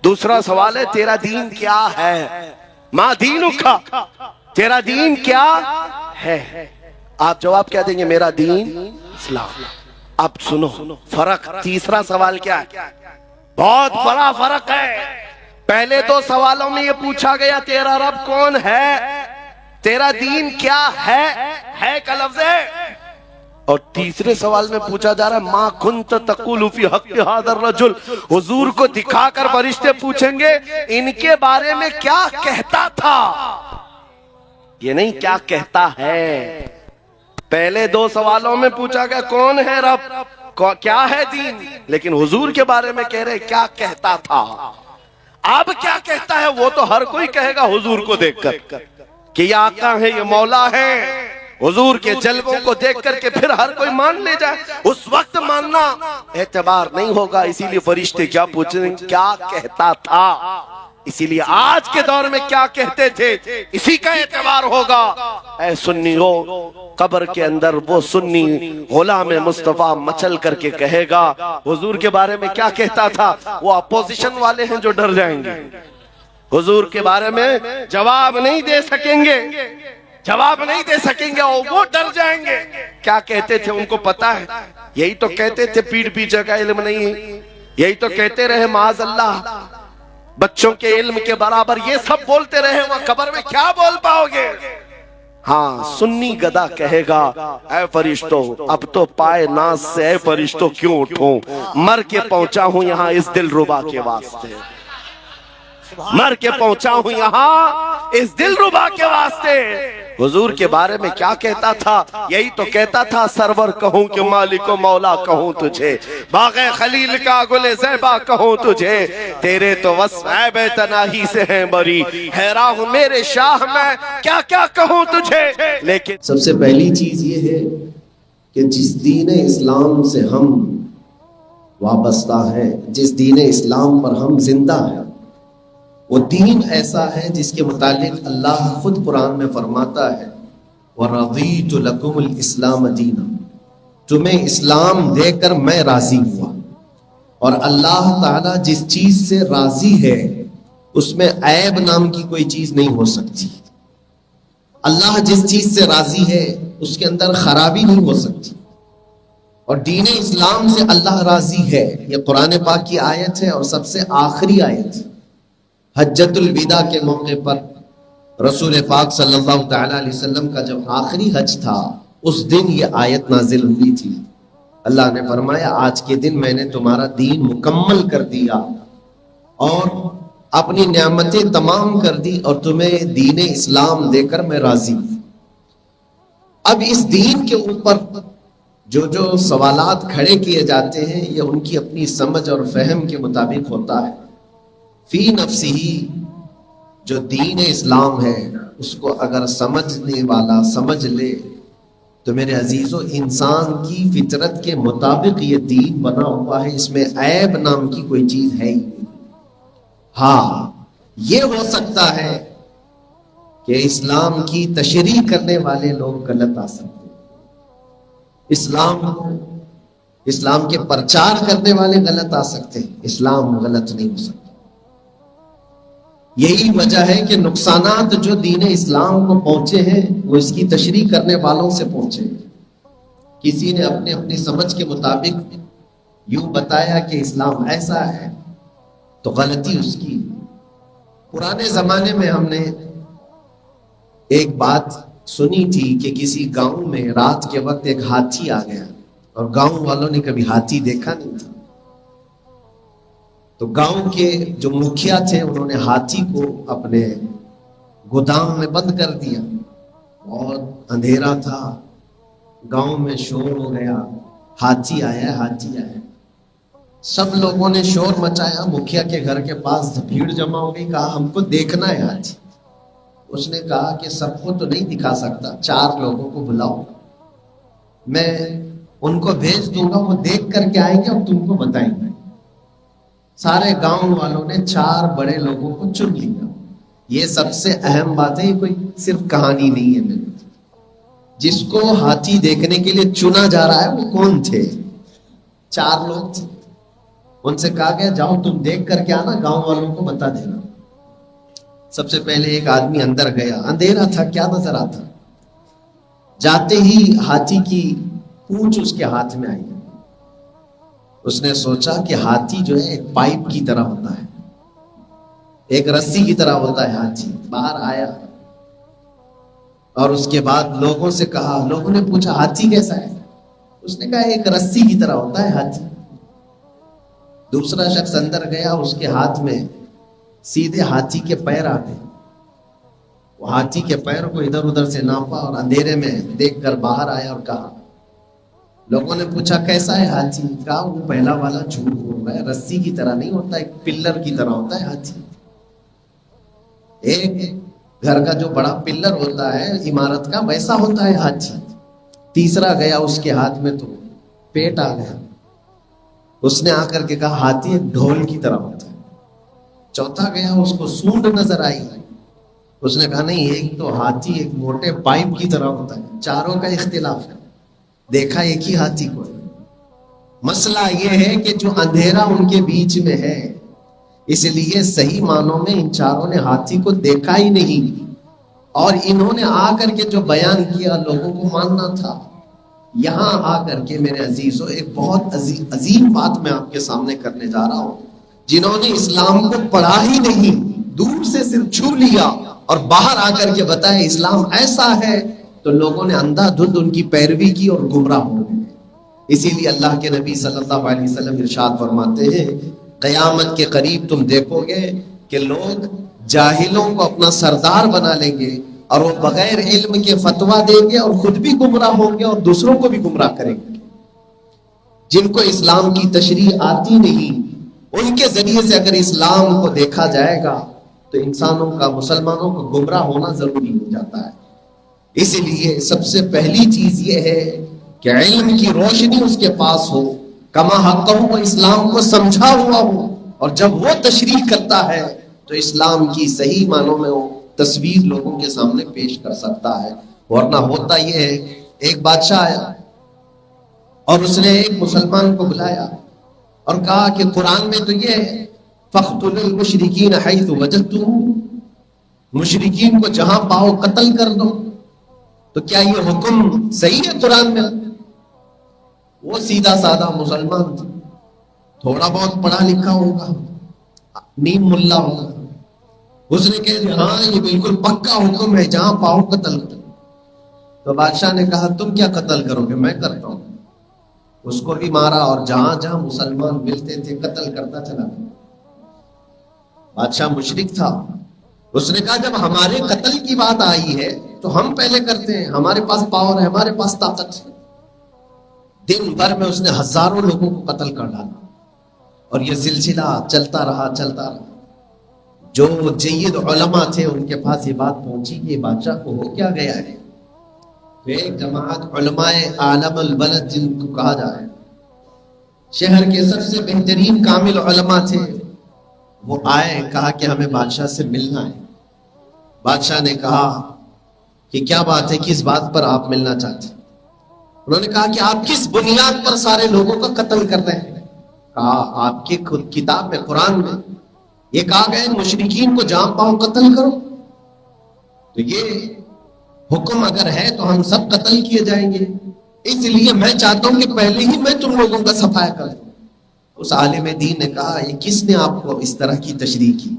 دوسرا سوال ہے تیرا دین کیا ہے؟ ما دینک، تیرا دین کیا ہے؟ آپ جواب کیا دیں گے؟ میرا دین اسلام۔ اب سنو فرق، تیسرا سوال کیا ہے؟ بہت بڑا فرق ہے۔ پہلے 2 سوالوں میں یہ پوچھا گیا تیرا رب کون ہے، تیرا دین کیا ہے کا لفظ ہے، اور تیسرے سوال میں پوچھا جا رہا ہے ما کنت تقول فی حق ھذا الرجل، حضور کو دکھا کر فرشتے پوچھیں گے ان کے بارے میں کیا کہتا تھا، یہ نہیں کیا کہتا ہے۔ پہلے 2 سوالوں میں پوچھا گیا کون ہے رب، کیا ہے دین، لیکن حضور کے بارے میں کہہ رہے کیا کہتا تھا۔ اب کیا کہتا ہے وہ تو ہر کوئی کہے گا حضور کو دیکھ کر کہ یہ آقا ہے، یہ مولا ہے۔ حضور کے جلووں کو دیکھ کر کے پھر ہر کوئی مان لے جائے، اس وقت ماننا اعتبار نہیں ہوگا۔ اسی لیے فرشتے کیا پوچھیں کیا کہتا تھا، اسی لیے آج کے دور میں کیا کہتے تھے اسی کا اعتبار ہوگا۔ اے سنی ہو، قبر کے اندر وہ سنی غلام مصطفیٰ مچل کر کے کہے گا حضور کے بارے میں کیا کہتا تھا، وہ اپوزیشن والے ہیں جو ڈر جائیں گے، حضور کے بارے میں جواب نہیں دے سکیں گے، جواب نہیں دے سکیں گے اور وہ ڈر جائیں گے۔ کیا کہتے تھے ان کو پتا ہے، یہی تو کہتے تھے پیٹ پیچھے کا علم نہیں، یہی تو کہتے رہے معاذ اللہ بچوں کے علم کے برابر، یہ سب بولتے رہے، وہاں قبر میں کیا بول پاؤ گے۔ ہاں سنی گدا کہے گا اے فرشتوں اب تو پائے ناز سے اے فرشتوں کیوں اٹھوں، مر کے پہنچا ہوں یہاں اس دل ربا کے واسطے، مر کے پہنچا ہوں یہاں اس دل ربا کے واسطے۔ حضور کے بارے میں کیا کہتا تھا، یہی تو کہتا تھا سرور کہوں کہ مالک و مولا کہوں تجھے، باغ خلیل کا گل زیبا کہوں تجھے، تیرے تو وصف عیب تناہی سے ہیں بری، حیران ہوں میرے شاہ میں کیا کیا کہوں تجھے۔ لیکن سب سے پہلی چیز یہ ہے کہ جس دین اسلام سے ہم وابستہ ہیں، جس دین اسلام پر ہم زندہ ہیں، وہ دین ایسا ہے جس کے متعلق اللہ خود قرآن میں فرماتا ہے وَرَضِيتُ لَكُمُ الْإِسْلَامَ دِينًا، تمہیں اسلام دے کر میں راضی ہوا۔ اور اللہ تعالیٰ جس چیز سے راضی ہے اس میں عیب نام کی کوئی چیز نہیں ہو سکتی۔ اللہ جس چیز سے راضی ہے اس کے اندر خرابی نہیں ہو سکتی، اور دین اسلام سے اللہ راضی ہے۔ یہ قرآن پاک کی آیت ہے اور سب سے آخری آیت۔ حجۃ الوداع کے موقع پر رسول پاک صلی اللہ تعالی علیہ وسلم کا جب آخری حج تھا اس دن یہ آیت نازل ہوئی تھی۔ اللہ نے فرمایا آج کے دن میں نے تمہارا دین مکمل کر دیا اور اپنی نعمتیں تمام کر دی اور تمہیں دین اسلام دے کر میں راضی ہوں۔ اب اس دین کے اوپر جو جو سوالات کھڑے کیے جاتے ہیں یہ ان کی اپنی سمجھ اور فہم کے مطابق ہوتا ہے۔ فی نفسی جو دین اسلام ہے اس کو اگر سمجھنے والا سمجھ لے تو میرے عزیزو انسان کی فطرت کے مطابق یہ دین بنا ہوا ہے، اس میں عیب نام کی کوئی چیز ہے ہی نہیں۔ ہاں یہ ہو سکتا ہے کہ اسلام کی تشریح کرنے والے لوگ غلط آ سکتے ہیں، اسلام کے پرچار کرنے والے غلط آ سکتے ہیں، اسلام غلط نہیں ہو سکتا۔ یہی وجہ ہے کہ نقصانات جو دین اسلام کو پہنچے ہیں وہ اس کی تشریح کرنے والوں سے پہنچے ہیں۔ کسی نے اپنی سمجھ کے مطابق یوں بتایا کہ اسلام ایسا ہے تو غلطی اس کی۔ پرانے زمانے میں ہم نے ایک بات سنی تھی کہ کسی گاؤں میں رات کے وقت ایک ہاتھی آ گیا اور گاؤں والوں نے کبھی ہاتھی دیکھا نہیں تھا، تو گاؤں کے جو مکھیا تھے انہوں نے ہاتھی کو اپنے گودام میں بند کر دیا۔ بہت اندھیرا تھا، گاؤں میں شور ہو گیا، ہاتھی آیا ہاتھی آیا۔ سب لوگوں نے شور مچایا، مکھیا کے گھر کے پاس بھیڑ جمع ہو گئی، کہا ہم کو دیکھنا ہے ہاتھی۔ اس نے کہا کہ سب کو تو نہیں دکھا سکتا، 4 لوگوں کو بلاؤ، میں ان کو بھیج دوں گا، وہ دیکھ کر کے آئیں گے اور تم کو بتائیں گے۔ سارے گاؤں والوں نے 4 بڑے لوگوں کو چن لیا۔ یہ سب سے اہم بات ہے، یہ کوئی صرف کہانی نہیں ہے میرے، جس کو ہاتھی دیکھنے کے لیے چنا جا رہا ہے وہ کون تھے؟ 4 لوگ تھے۔ ان سے کہا گیا جاؤ تم دیکھ کر کے آنا، گاؤں والوں کو بتا دینا۔ سب سے پہلے ایک آدمی اندر گیا، اندھیرا تھا، کیا نظر آتا؟ جاتے ہی ہاتھی کی پونچھ اس کے ہاتھ میں آئی۔ اس نے سوچا کہ ہاتھی جو ہے ایک پائپ کی طرح ہوتا ہے، ایک رسی کی طرح ہوتا ہے۔ ہاتھی باہر آیا اور اس کے بعد لوگوں سے کہا، لوگوں نے پوچھا ہاتھی کیسا ہے؟ اس نے کہا ایک رسی کی طرح ہوتا ہے ہاتھی۔ دوسرا شخص اندر گیا، اس کے ہاتھ میں سیدھے ہاتھی کے پیر آ گئے۔ وہ ہاتھی کے پیر کو ادھر ادھر سے ناپا اور اندھیرے میں دیکھ کر باہر آیا اور کہا۔ لوگوں نے پوچھا کیسا ہے ہاتھی؟ کہا وہ پہلا والا جھوٹ بول رہا ہے، رسی کی طرح نہیں ہوتا، ایک پلر کی طرح ہوتا ہے ہاتھی۔ ایک گھر کا جو بڑا پلر ہوتا ہے عمارت کا، ویسا ہوتا ہے ہاتھی۔ تیسرا گیا، اس کے ہاتھ میں تو پیٹ آ گیا۔ اس نے آ کر کے کہا ہاتھی ایک ڈھول کی طرح ہوتا ہے۔ چوتھا گیا، اس کو سونڈ نظر آئی۔ اس نے کہا نہیں، ایک تو ہاتھی ایک موٹے پائپ کی طرح ہوتا ہے۔ چاروں کا اختلاف ہے، دیکھا ایک ہی ہاتھی کو۔ مسئلہ یہ ہے کہ جو اندھیرا ان کے بیچ میں ہے، اس لیے صحیح معنوں میں ان چاروں نے ہاتھی کو دیکھا ہی نہیں، اور انہوں نے آ کر کے جو بیان کیا لوگوں کو ماننا تھا۔ یہاں آ کر کے میرے عزیزو ایک بہت عظیم بات میں آپ کے سامنے کرنے جا رہا ہوں۔ جنہوں نے اسلام کو پڑھا ہی نہیں، دور سے صرف چھو لیا اور باہر آ کر کے بتایا اسلام ایسا ہے، تو لوگوں نے اندھا دھند ان کی پیروی کی اور گمراہ ہو گئے۔ اسی لیے اللہ کے نبی صلی اللہ علیہ وسلم ارشاد فرماتے ہیں قیامت کے قریب تم دیکھو گے کہ لوگ جاہلوں کو اپنا سردار بنا لیں گے اور وہ بغیر علم کے فتویٰ دیں گے اور خود بھی گمراہ ہوں گے اور دوسروں کو بھی گمراہ کریں گے۔ جن کو اسلام کی تشریح آتی نہیں، ان کے ذریعے سے اگر اسلام کو دیکھا جائے گا تو انسانوں کا، مسلمانوں کو گمراہ ہونا ضروری ہو جاتا ہے۔ اس لیے سب سے پہلی چیز یہ ہے کہ علم کی روشنی اس کے پاس ہو، کما حق وہ اسلام کو سمجھا ہوا ہو، اور جب وہ تشریح کرتا ہے تو اسلام کی صحیح معنوں میں وہ تصویر لوگوں کے سامنے پیش کر سکتا ہے۔ ورنہ ہوتا یہ ہے، ایک بادشاہ آیا اور اس نے ایک مسلمان کو بلایا اور کہا کہ قرآن میں تو یہ ہے فَاقْتُلُوا الْمُشْرِكِينَ حَيْثُ وَجَدْتُمُوهُمْ، مشرکین کو جہاں پاؤ قتل کر دو، تو کیا یہ حکم صحیح ہے قرآن میں؟ وہ سیدھا سادہ مسلمان تھا، تھوڑا بہت پڑھا لکھا ہوگا، نیم ملا ہوگا، اس نے کہہ دیا ہاں یہ بالکل پکا حکم ہے، جہاں پاؤ قتل کرو۔ تو بادشاہ نے کہا تم کیا قتل کرو گے؟ میں کرتا ہوں۔ اس کو بھی مارا اور جہاں جہاں مسلمان ملتے تھے قتل کرتا چلا گیا۔ بادشاہ مشرک تھا، اس نے کہا جب ہمارے قتل کی بات آئی ہے تو ہم پہلے کرتے ہیں، ہمارے پاس پاور ہے، ہمارے پاس طاقت ہے۔ دن بھر میں اس نے ہزاروں لوگوں کو قتل کر ڈالا، اور یہ سلسلہ چلتا رہا چلتا رہا۔ جو جید علماء تھے ان کے پاس یہ بات پہنچی کہ بادشاہ کو ہو کیا گیا ہے۔ تو ایک جماعت علماء عالم البلد جن کو کہا جائے، شہر کے سب سے بہترین کامل علماء تھے، وہ آئے، کہا کہ ہمیں بادشاہ سے ملنا ہے۔ بادشاہ نے کہا کہ کیا بات ہے، کس بات پر آپ ملنا چاہتے ہیں؟ انہوں نے کہا کہ آپ کس بنیاد پر سارے لوگوں کا قتل کر رہے ہیں؟ کہا آپ کی خود کتاب میں قرآن میں یہ کہا گیا مشرکین کو جہاں پاؤ قتل کرو، تو یہ حکم اگر ہے تو ہم سب قتل کیے جائیں گے، اس لیے میں چاہتا ہوں کہ پہلے ہی میں تم لوگوں کا صفایا کر دوں۔ اس عالم دین نے کہا یہ کس نے آپ کو اس طرح کی تشریح کی،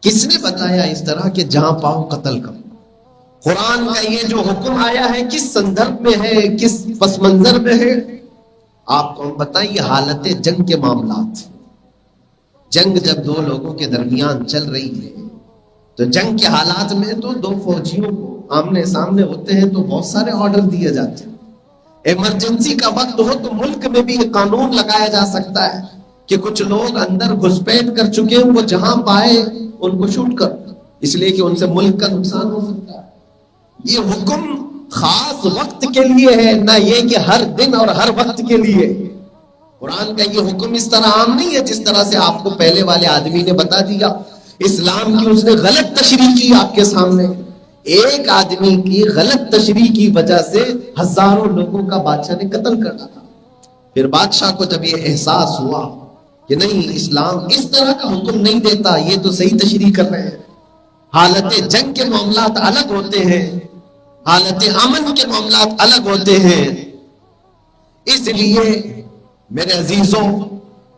کس نے بتایا اس طرح کہ جہاں پاؤ قتل کرو؟ قرآن کا یہ جو حکم آیا ہے کس سندرب میں ہے، کس پس منظر میں ہے؟ آپ کو ہم بتائیں، یہ حالت جنگ کے معاملات۔ جنگ جب دو لوگوں کے درمیان چل رہی ہے تو جنگ کے حالات میں تو دو فوجیوں کو آمنے سامنے ہوتے ہیں تو بہت سارے آرڈر دیے جاتے ہیں۔ ایمرجنسی کا وقت ہو تو ملک میں بھی یہ قانون لگایا جا سکتا ہے کہ کچھ لوگ اندر گھسپیٹ کر چکے ہیں، وہ جہاں پائے ان کو شوٹ کر، اس لیے کہ ان سے ملک کا نقصان ہو سکتا ہے۔ یہ حکم خاص وقت کے لیے ہے، نہ یہ کہ ہر دن اور ہر وقت کے لیے۔ قرآن کا یہ حکم اس طرح عام نہیں ہے جس طرح سے آپ کو پہلے والے آدمی نے بتا دیا۔ اسلام کی اس نے غلط تشریح کی آپ کے سامنے، ایک آدمی کی غلط تشریح کی وجہ سے ہزاروں لوگوں کا بادشاہ نے قتل کر ڈالا۔ پھر بادشاہ کو جب یہ احساس ہوا کہ نہیں، اسلام اس طرح کا حکم نہیں دیتا، یہ تو صحیح تشریح کر رہے ہیں۔ حالت جنگ کے معاملات الگ ہوتے ہیں، حالت امن کے معاملات الگ ہوتے ہیں۔ اس لیے میرے عزیزوں،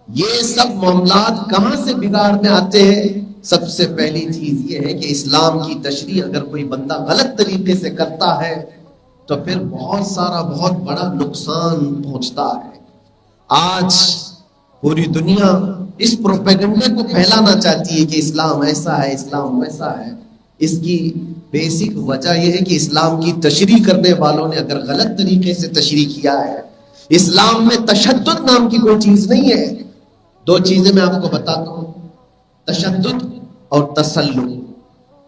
یہ سب معاملات کہاں سے بگاڑ میں آتے ہیں؟ سب سے پہلی چیز یہ ہے کہ اسلام کی تشریح اگر کوئی بندہ غلط طریقے سے کرتا ہے تو پھر بہت بڑا نقصان پہنچتا ہے۔ آج پوری دنیا اس پروپیگنڈے کو پھیلانا چاہتی ہے کہ اسلام ایسا ہے، اسلام ویسا ہے۔ اس کی بیسک وجہ یہ ہے کہ اسلام کی تشریح کرنے والوں نے اگر غلط طریقے سے تشریح کیا ہے۔ اسلام میں تشدد نام کی کوئی چیز نہیں ہے۔ دو چیزیں میں آپ کو بتاتا ہوں، تشدد اور تسلط۔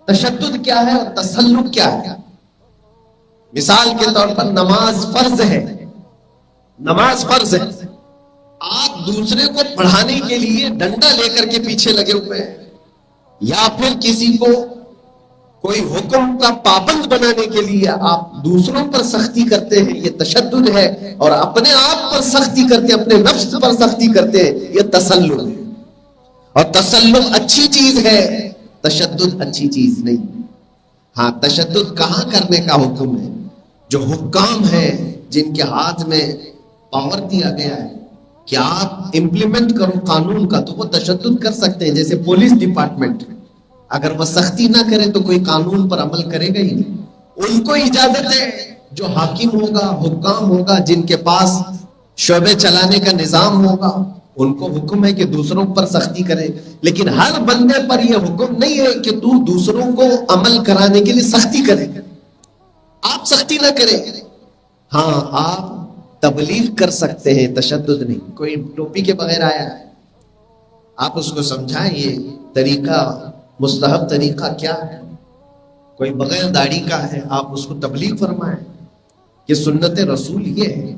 تشدد کیا ہے اور تسلط کیا ہے؟ مثال کے طور پر نماز فرض ہے، نماز فرض ہے، آپ دوسرے کو پڑھانے کے لیے ڈنڈا لے کر کے پیچھے لگے ہوئے ہیں، یا پھر کسی کو کوئی حکم کا پابند بنانے کے لیے آپ دوسروں پر سختی کرتے ہیں، یہ تشدد ہے، اور اپنے آپ پر سختی کرتے ہیں، اپنے نفس پر سختی کرتے ہیں، یہ تسلط ہے۔ اور تسلط اچھی چیز ہے، تشدد اچھی چیز نہیں۔ ہاں، تشدد کہاں کرنے کا حکم ہے؟ جو حکام ہیں جن کے ہاتھ میں پاور دیا گیا ہے کہ آپ امپلیمنٹ کرو قانون کا، تو وہ تشدد کر سکتے ہیں۔ جیسے پولیس ڈپارٹمنٹ، اگر وہ سختی نہ کرے تو کوئی قانون پر عمل کرے گا ہی نہیں۔ ان کو اجازت ہے، جو حاکم ہوگا، حکام ہوگا، جن کے پاس شعبے چلانے کا نظام ہوگا، ان کو حکم ہے کہ دوسروں پر سختی کرے۔ لیکن ہر بندے پر یہ حکم نہیں ہے کہ تو دوسروں کو عمل کرانے کے لیے سختی کرے، آپ سختی نہ کریں۔ ہاں، آپ تبلیغ کر سکتے ہیں، تشدد نہیں۔ کوئی ٹوپی کے بغیر آیا ہے، آپ اس کو سمجھائیں یہ طریقہ، مستحب طریقہ کیا ہے۔ کوئی بغیر داڑھی کا ہے، آپ اس کو تبلیغ فرمائیں۔ کہ سنت رسول یہ ہے،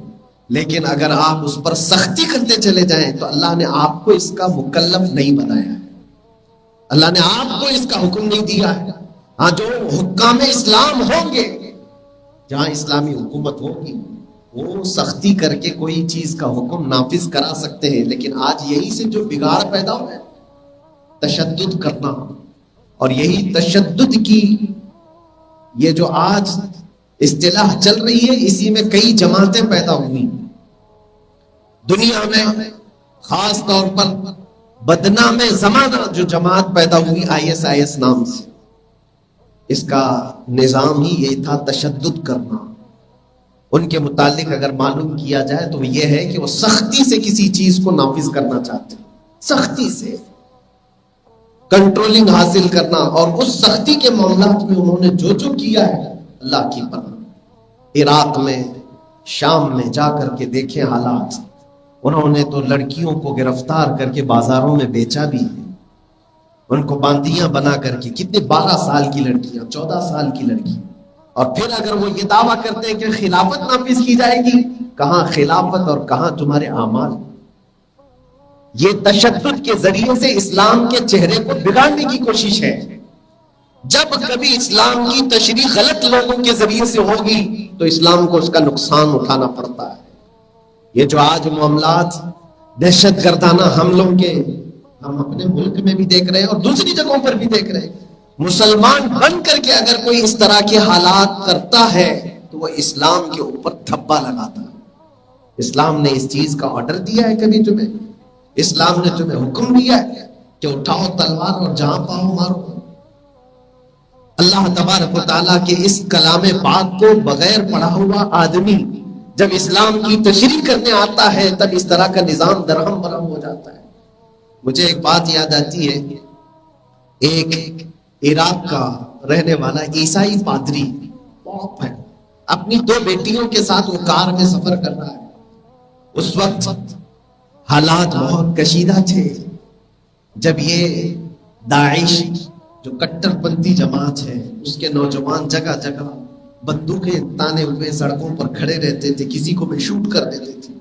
لیکن اگر آپ اس پر سختی کرتے چلے جائیں تو اللہ نے آپ کو اس کا مکلف نہیں بنایا ہے، اللہ نے آپ کو اس کا حکم نہیں دیا ہے۔ ہاں جو حکام اسلام ہوں گے، جہاں اسلامی حکومت ہوگی، وہ سختی کر کے کوئی چیز کا حکم نافذ کرا سکتے ہیں، لیکن آج یہی سے جو بگاڑ پیدا ہوا ہے، تشدد کرنا، اور یہی تشدد کی یہ جو آج اصطلاح چل رہی ہے، اسی میں کئی جماعتیں پیدا ہوئی دنیا میں، خاص طور پر بدنام زمانہ جو جماعت پیدا ہوئی ISIS نام سے، اس کا نظام ہی یہ تھا تشدد کرنا۔ ان کے متعلق اگر معلوم کیا جائے تو یہ ہے کہ وہ سختی سے کسی چیز کو نافذ کرنا چاہتے ہیں، سختی سے کنٹرولنگ حاصل کرنا، اور اس سختی کے معاملات میں انہوں نے جو جو کیا ہے، اللہ کی پناہ، عراق میں، شام میں جا کر کے دیکھیں حالات، انہوں نے تو لڑکیوں کو گرفتار کر کے بازاروں میں بیچا بھی ہے، ان کو باندیاں بنا کر کے، کتنے 12 سال کی لڑکیاں، 14 سال کی لڑکی، اور پھر اگر وہ یہ دعویٰ کرتے ہیں کہ خلافت نافذ کی جائے گی، کہاں خلافت اور کہاں تمہارے اعمال؟ یہ تشدد کے ذریعے سے اسلام کے چہرے کو بگاڑنے کی کوشش ہے۔ جب کبھی اسلام کی تشریح غلط لوگوں کے ذریعے سے ہوگی تو اسلام کو اس کا نقصان اٹھانا پڑتا ہے۔ یہ جو آج معاملات دہشت گردانہ حملوں کے ہم اپنے ملک میں بھی دیکھ رہے ہیں اور دوسری جگہوں پر بھی دیکھ رہے ہیں، مسلمان بن کر کے اگر کوئی اس طرح کے حالات کرتا ہے تو وہ اسلام کے اوپر دھبا لگاتا ہے۔ اسلام نے اس چیز کا آرڈر دیا ہے کبھی تمہیں؟ اسلام نے تمہیں حکم دیا ہے کہ اٹھاؤ تلوار اور جہاں پاؤ مارو؟ اللہ تبارک و تعالیٰ کے اس کلام پاک کو بغیر پڑھا ہوا آدمی جب اسلام کی تشریح کرنے آتا ہے تب اس طرح کا نظام درہم برہم ہو جاتا ہے۔ مجھے ایک بات یاد آتی ہے، ایک عراق کا رہنے والا عیسائی پادری پوپ ہے، اپنی 2 بیٹیوں کے ساتھ وہ کار میں سفر کر رہا ہے۔ اس وقت حالات بہت کشیدہ تھے جب یہ داعش جو کٹر پنتھی جماعت ہے، اس کے نوجوان جگہ جگہ بندوقیں تانے ہوئے سڑکوں پر کھڑے رہتے تھے، کسی کو بھی شوٹ کر دیتے تھے۔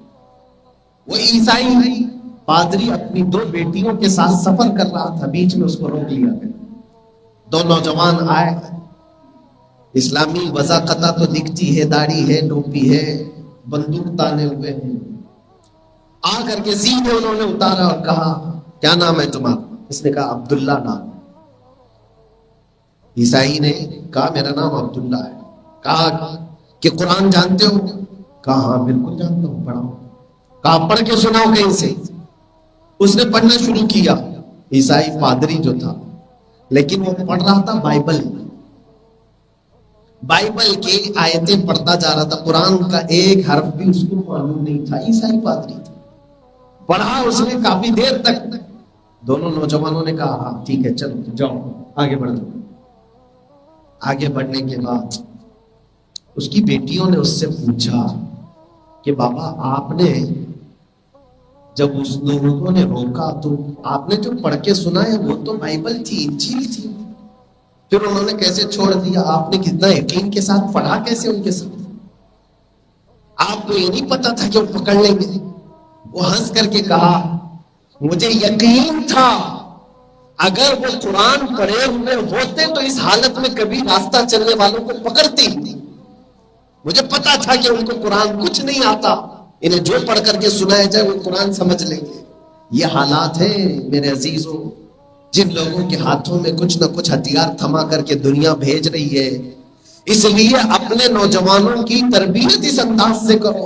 وہ عیسائی پادری اپنی 2 بیٹیوں کے ساتھ سفر کر رہا تھا، بیچ میں اس کو روک لیا گیا۔ 2 نوجوان آئے، اسلامی وضاقتہ تو دکھتی ہے، داڑھی ہے، ٹوپی ہے، بندوق تانے ہوئے ہیں، آ کر کے سیدھے انہوں نے اتارا اور کہا کیا نام ہے تمہارا؟ اس نے کہا عبداللہ نام۔ عیسائی نے کہا میرا نام عبداللہ ہے۔ کہا کہ قرآن جانتے ہو؟ کہا ہاں بالکل جانتا ہوں، پڑھاؤ۔ کہا پڑھ کے سناؤ کہیں سے۔ اس نے پڑھنا شروع کیا، عیسائی پادری جو تھا، لیکن وہ پڑھ رہا تھا بائبل کی آیتیں پڑھتا جا رہا تھا، قرآن کا ایک حرف بھی اس کو معلوم نہیں تھا۔ عیسائی پادری تھا، پڑھا اس نے کافی دیر تک۔ دونوں نوجوانوں نے کہا ہاں ٹھیک ہے چلو جاؤ آگے بڑھ دو۔ آگے بڑھنے کے بعد اس کی بیٹیوں نے اس سے پوچھا کہ بابا آپ نے جب اس لوگوں نے روکا تو آپ نے جو پڑھ کے سنا ہے وہ تو بائبل تھی، انجیل تھی، پھر انہوں نے کیسے چھوڑ دیا؟ آپ نے کتنا یقین کے ساتھ پڑھا کیسے ان کے ساتھ؟ آپ کو یہ نہیں پتا تھا کہ وہ پکڑ لیں گے؟ وہ ہنس کر کے کہا مجھے یقین تھا اگر وہ قرآن پڑھے ہوئے ہوتے تو اس حالت میں کبھی راستہ چلنے والوں کو پکڑتے ہی۔ مجھے پتا تھا کہ ان کو قرآن کچھ نہیں آتا، انہیں جو پڑھ کر کے سنایا جائے وہ قرآن سمجھ لیں گے۔ یہ حالات ہیں میرے عزیزوں، جن لوگوں کے ہاتھوں میں کچھ نہ کچھ ہتھیار تھما کر کے دنیا بھیج رہی ہے۔ اس لیے اپنے نوجوانوں کی تربیت اس انداز سے کرو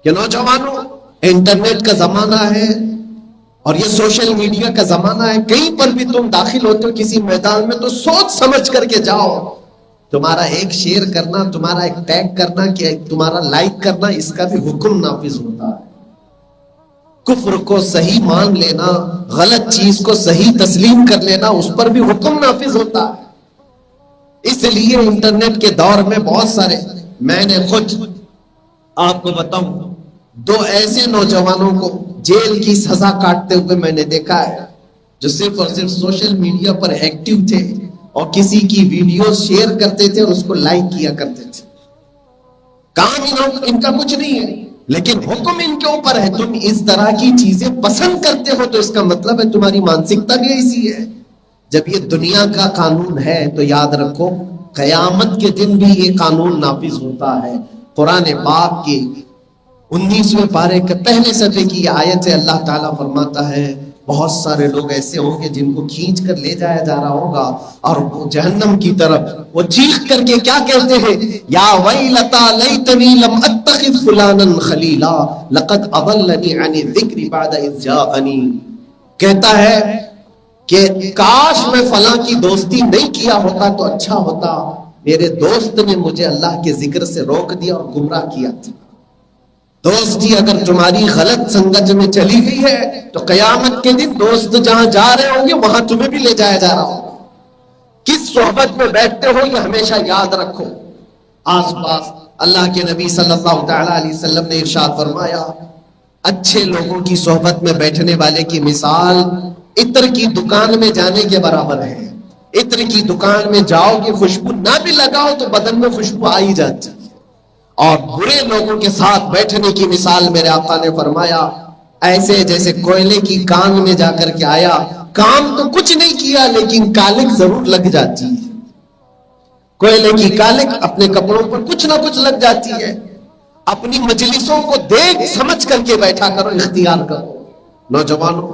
کہ نوجوانوں، انٹرنیٹ کا زمانہ ہے اور یہ سوشل میڈیا کا زمانہ ہے، کہیں پر بھی تم داخل ہوتے ہو کسی میدان میں تو سوچ سمجھ کر کے جاؤ۔ تمہارا ایک شیئر کرنا، تمہارا ایک ٹیگ کرنا، کہ تمہارا لائک کرنا، اس کا بھی حکم نافذ ہوتا ہے۔ کفر کو صحیح مان لینا، غلط چیز کو صحیح تسلیم کر لینا، اس پر بھی حکم نافذ ہوتا ہے۔ اس لیے انٹرنیٹ کے دور میں بہت سارے، میں نے خود آپ کو بتاؤں 2 ایسے نوجوانوں کو جیل کی سزا کاٹتے ہوئے میں نے دیکھا ہے جو صرف اور صرف سوشل میڈیا پر ایکٹیو تھے اور کسی کی ویڈیو شیئر کرتے تھے اور اس کو لائک کیا کرتے تھے۔ کام ان کا کچھ نہیں ہے، لیکن حکم ان کے اوپر ہے. تم اس طرح کی چیزیں پسند کرتے ہو تو اس کا مطلب ہے تمہاری مانسکتا بھی ایسی ہے. جب یہ دنیا کا قانون ہے تو یاد رکھو قیامت کے دن بھی یہ قانون نافذ ہوتا ہے. قرآن پاک کی 19ویں پارے کے پہلے صفحے کی یہ آیت سے اللہ تعالیٰ فرماتا ہے بہت سارے لوگ ایسے ہوں گے جن کو کھینچ کر لے جایا جا رہا ہوگا اور وہ جہنم کی طرف وہ چیخ کر کے کیا کہتے ہیں، یا ویلتا لیتنی لم اتخذ فلانا خلیلا لقد اضلنی عن الذکر بعد اذ جاءنی. کہتا ہے کہ کاش میں فلاں کی دوستی نہیں کیا ہوتا تو اچھا ہوتا، میرے دوست نے مجھے اللہ کے ذکر سے روک دیا اور گمراہ کیا تھا. دوستی اگر تمہاری غلط سنگت میں چلی گئی ہے تو قیامت کے دن دوست جہاں جا رہے ہوں گے وہاں تمہیں بھی لے جایا جا رہا ہوگا. کس صحبت میں بیٹھتے ہو یہ ہمیشہ یاد رکھو. آس پاس اللہ کے نبی صلی اللہ تعالی علیہ وسلم نے ارشاد فرمایا اچھے لوگوں کی صحبت میں بیٹھنے والے کی مثال عطر کی دکان میں جانے کے برابر ہے. عطر کی دکان میں جاؤ گے خوشبو نہ بھی لگاؤ تو بدن میں خوشبو آ ہی جاتی ہے. اور برے لوگوں کے ساتھ بیٹھنے کی مثال میرے آقا نے فرمایا ایسے جیسے کوئلے کی کان میں جا کر کے آیا، کام تو کچھ نہیں کیا لیکن کالک ضرور لگ جاتی ہے. کوئلے کی کالک اپنے کپڑوں پر کچھ نہ کچھ لگ جاتی ہے. اپنی مجلسوں کو دیکھ سمجھ کر کے بیٹھا کرو، اختیار کرو. نوجوانوں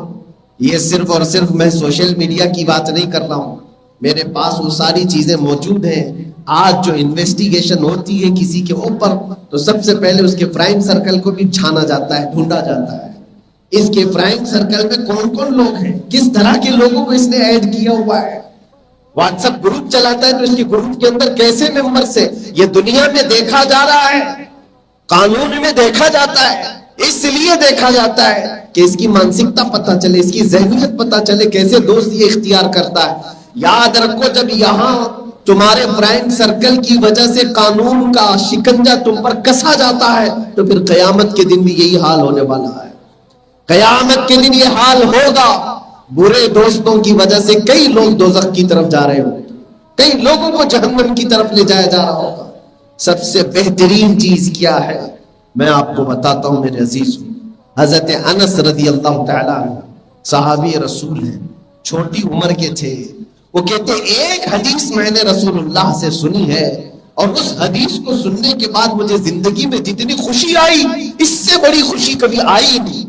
یہ صرف اور صرف میں سوشل میڈیا کی بات نہیں کر رہا ہوں، میرے پاس وہ ساری چیزیں موجود ہیں. آج جو انویسٹیگیشن ہوتی ہے کسی کے اوپر تو سب سے پہلے اس کے فرینڈ سرکل کو بھی چھانا جاتا ہے، ڈھونڈا جاتا ہے. اس کے فرینڈ سرکل میں کون کون لوگ ہیں، کس طرح کے لوگوں کو اس نے ایڈ کیا ہوا ہے. واٹس ایپ گروپ چلاتا ہے تو اس کے گروپ کے اندر کیسے ممبر سے یہ دنیا میں دیکھا جا رہا ہے، قانون میں دیکھا جاتا ہے. اس لیے دیکھا جاتا ہے کہ اس کی مانسکتا پتہ چلے، اس کی ذہنیت پتہ چلے، کیسے دوست یہ اختیار کرتا ہے. یاد رکھو جب یہاں تمہارے فرینڈ سرکل کی وجہ سے قانون کا شکنجہ تم پر کسا جاتا ہے تو پھر قیامت کے دن بھی یہی حال ہونے والا ہے. قیامت کے دن یہ حال ہوگا. برے دوستوں کی وجہ سے کئی لوگ دوزخ کی طرف جا رہے ہوں، کئی لوگوں کو جہنم کی طرف لے جایا جا رہا ہوگا. سب سے بہترین چیز کیا ہے میں آپ کو بتاتا ہوں میرے عزیز. حضرت انس رضی اللہ تعالیٰ عنہ صحابی رسول ہیں، چھوٹی عمر کے تھے. وہ کہتے ایک حدیث میں نے رسول اللہ سے سنی ہے اور اس حدیث کو سننے کے بعد مجھے زندگی میں جتنی خوشی آئی اس سے بڑی خوشی کبھی آئی نہیں،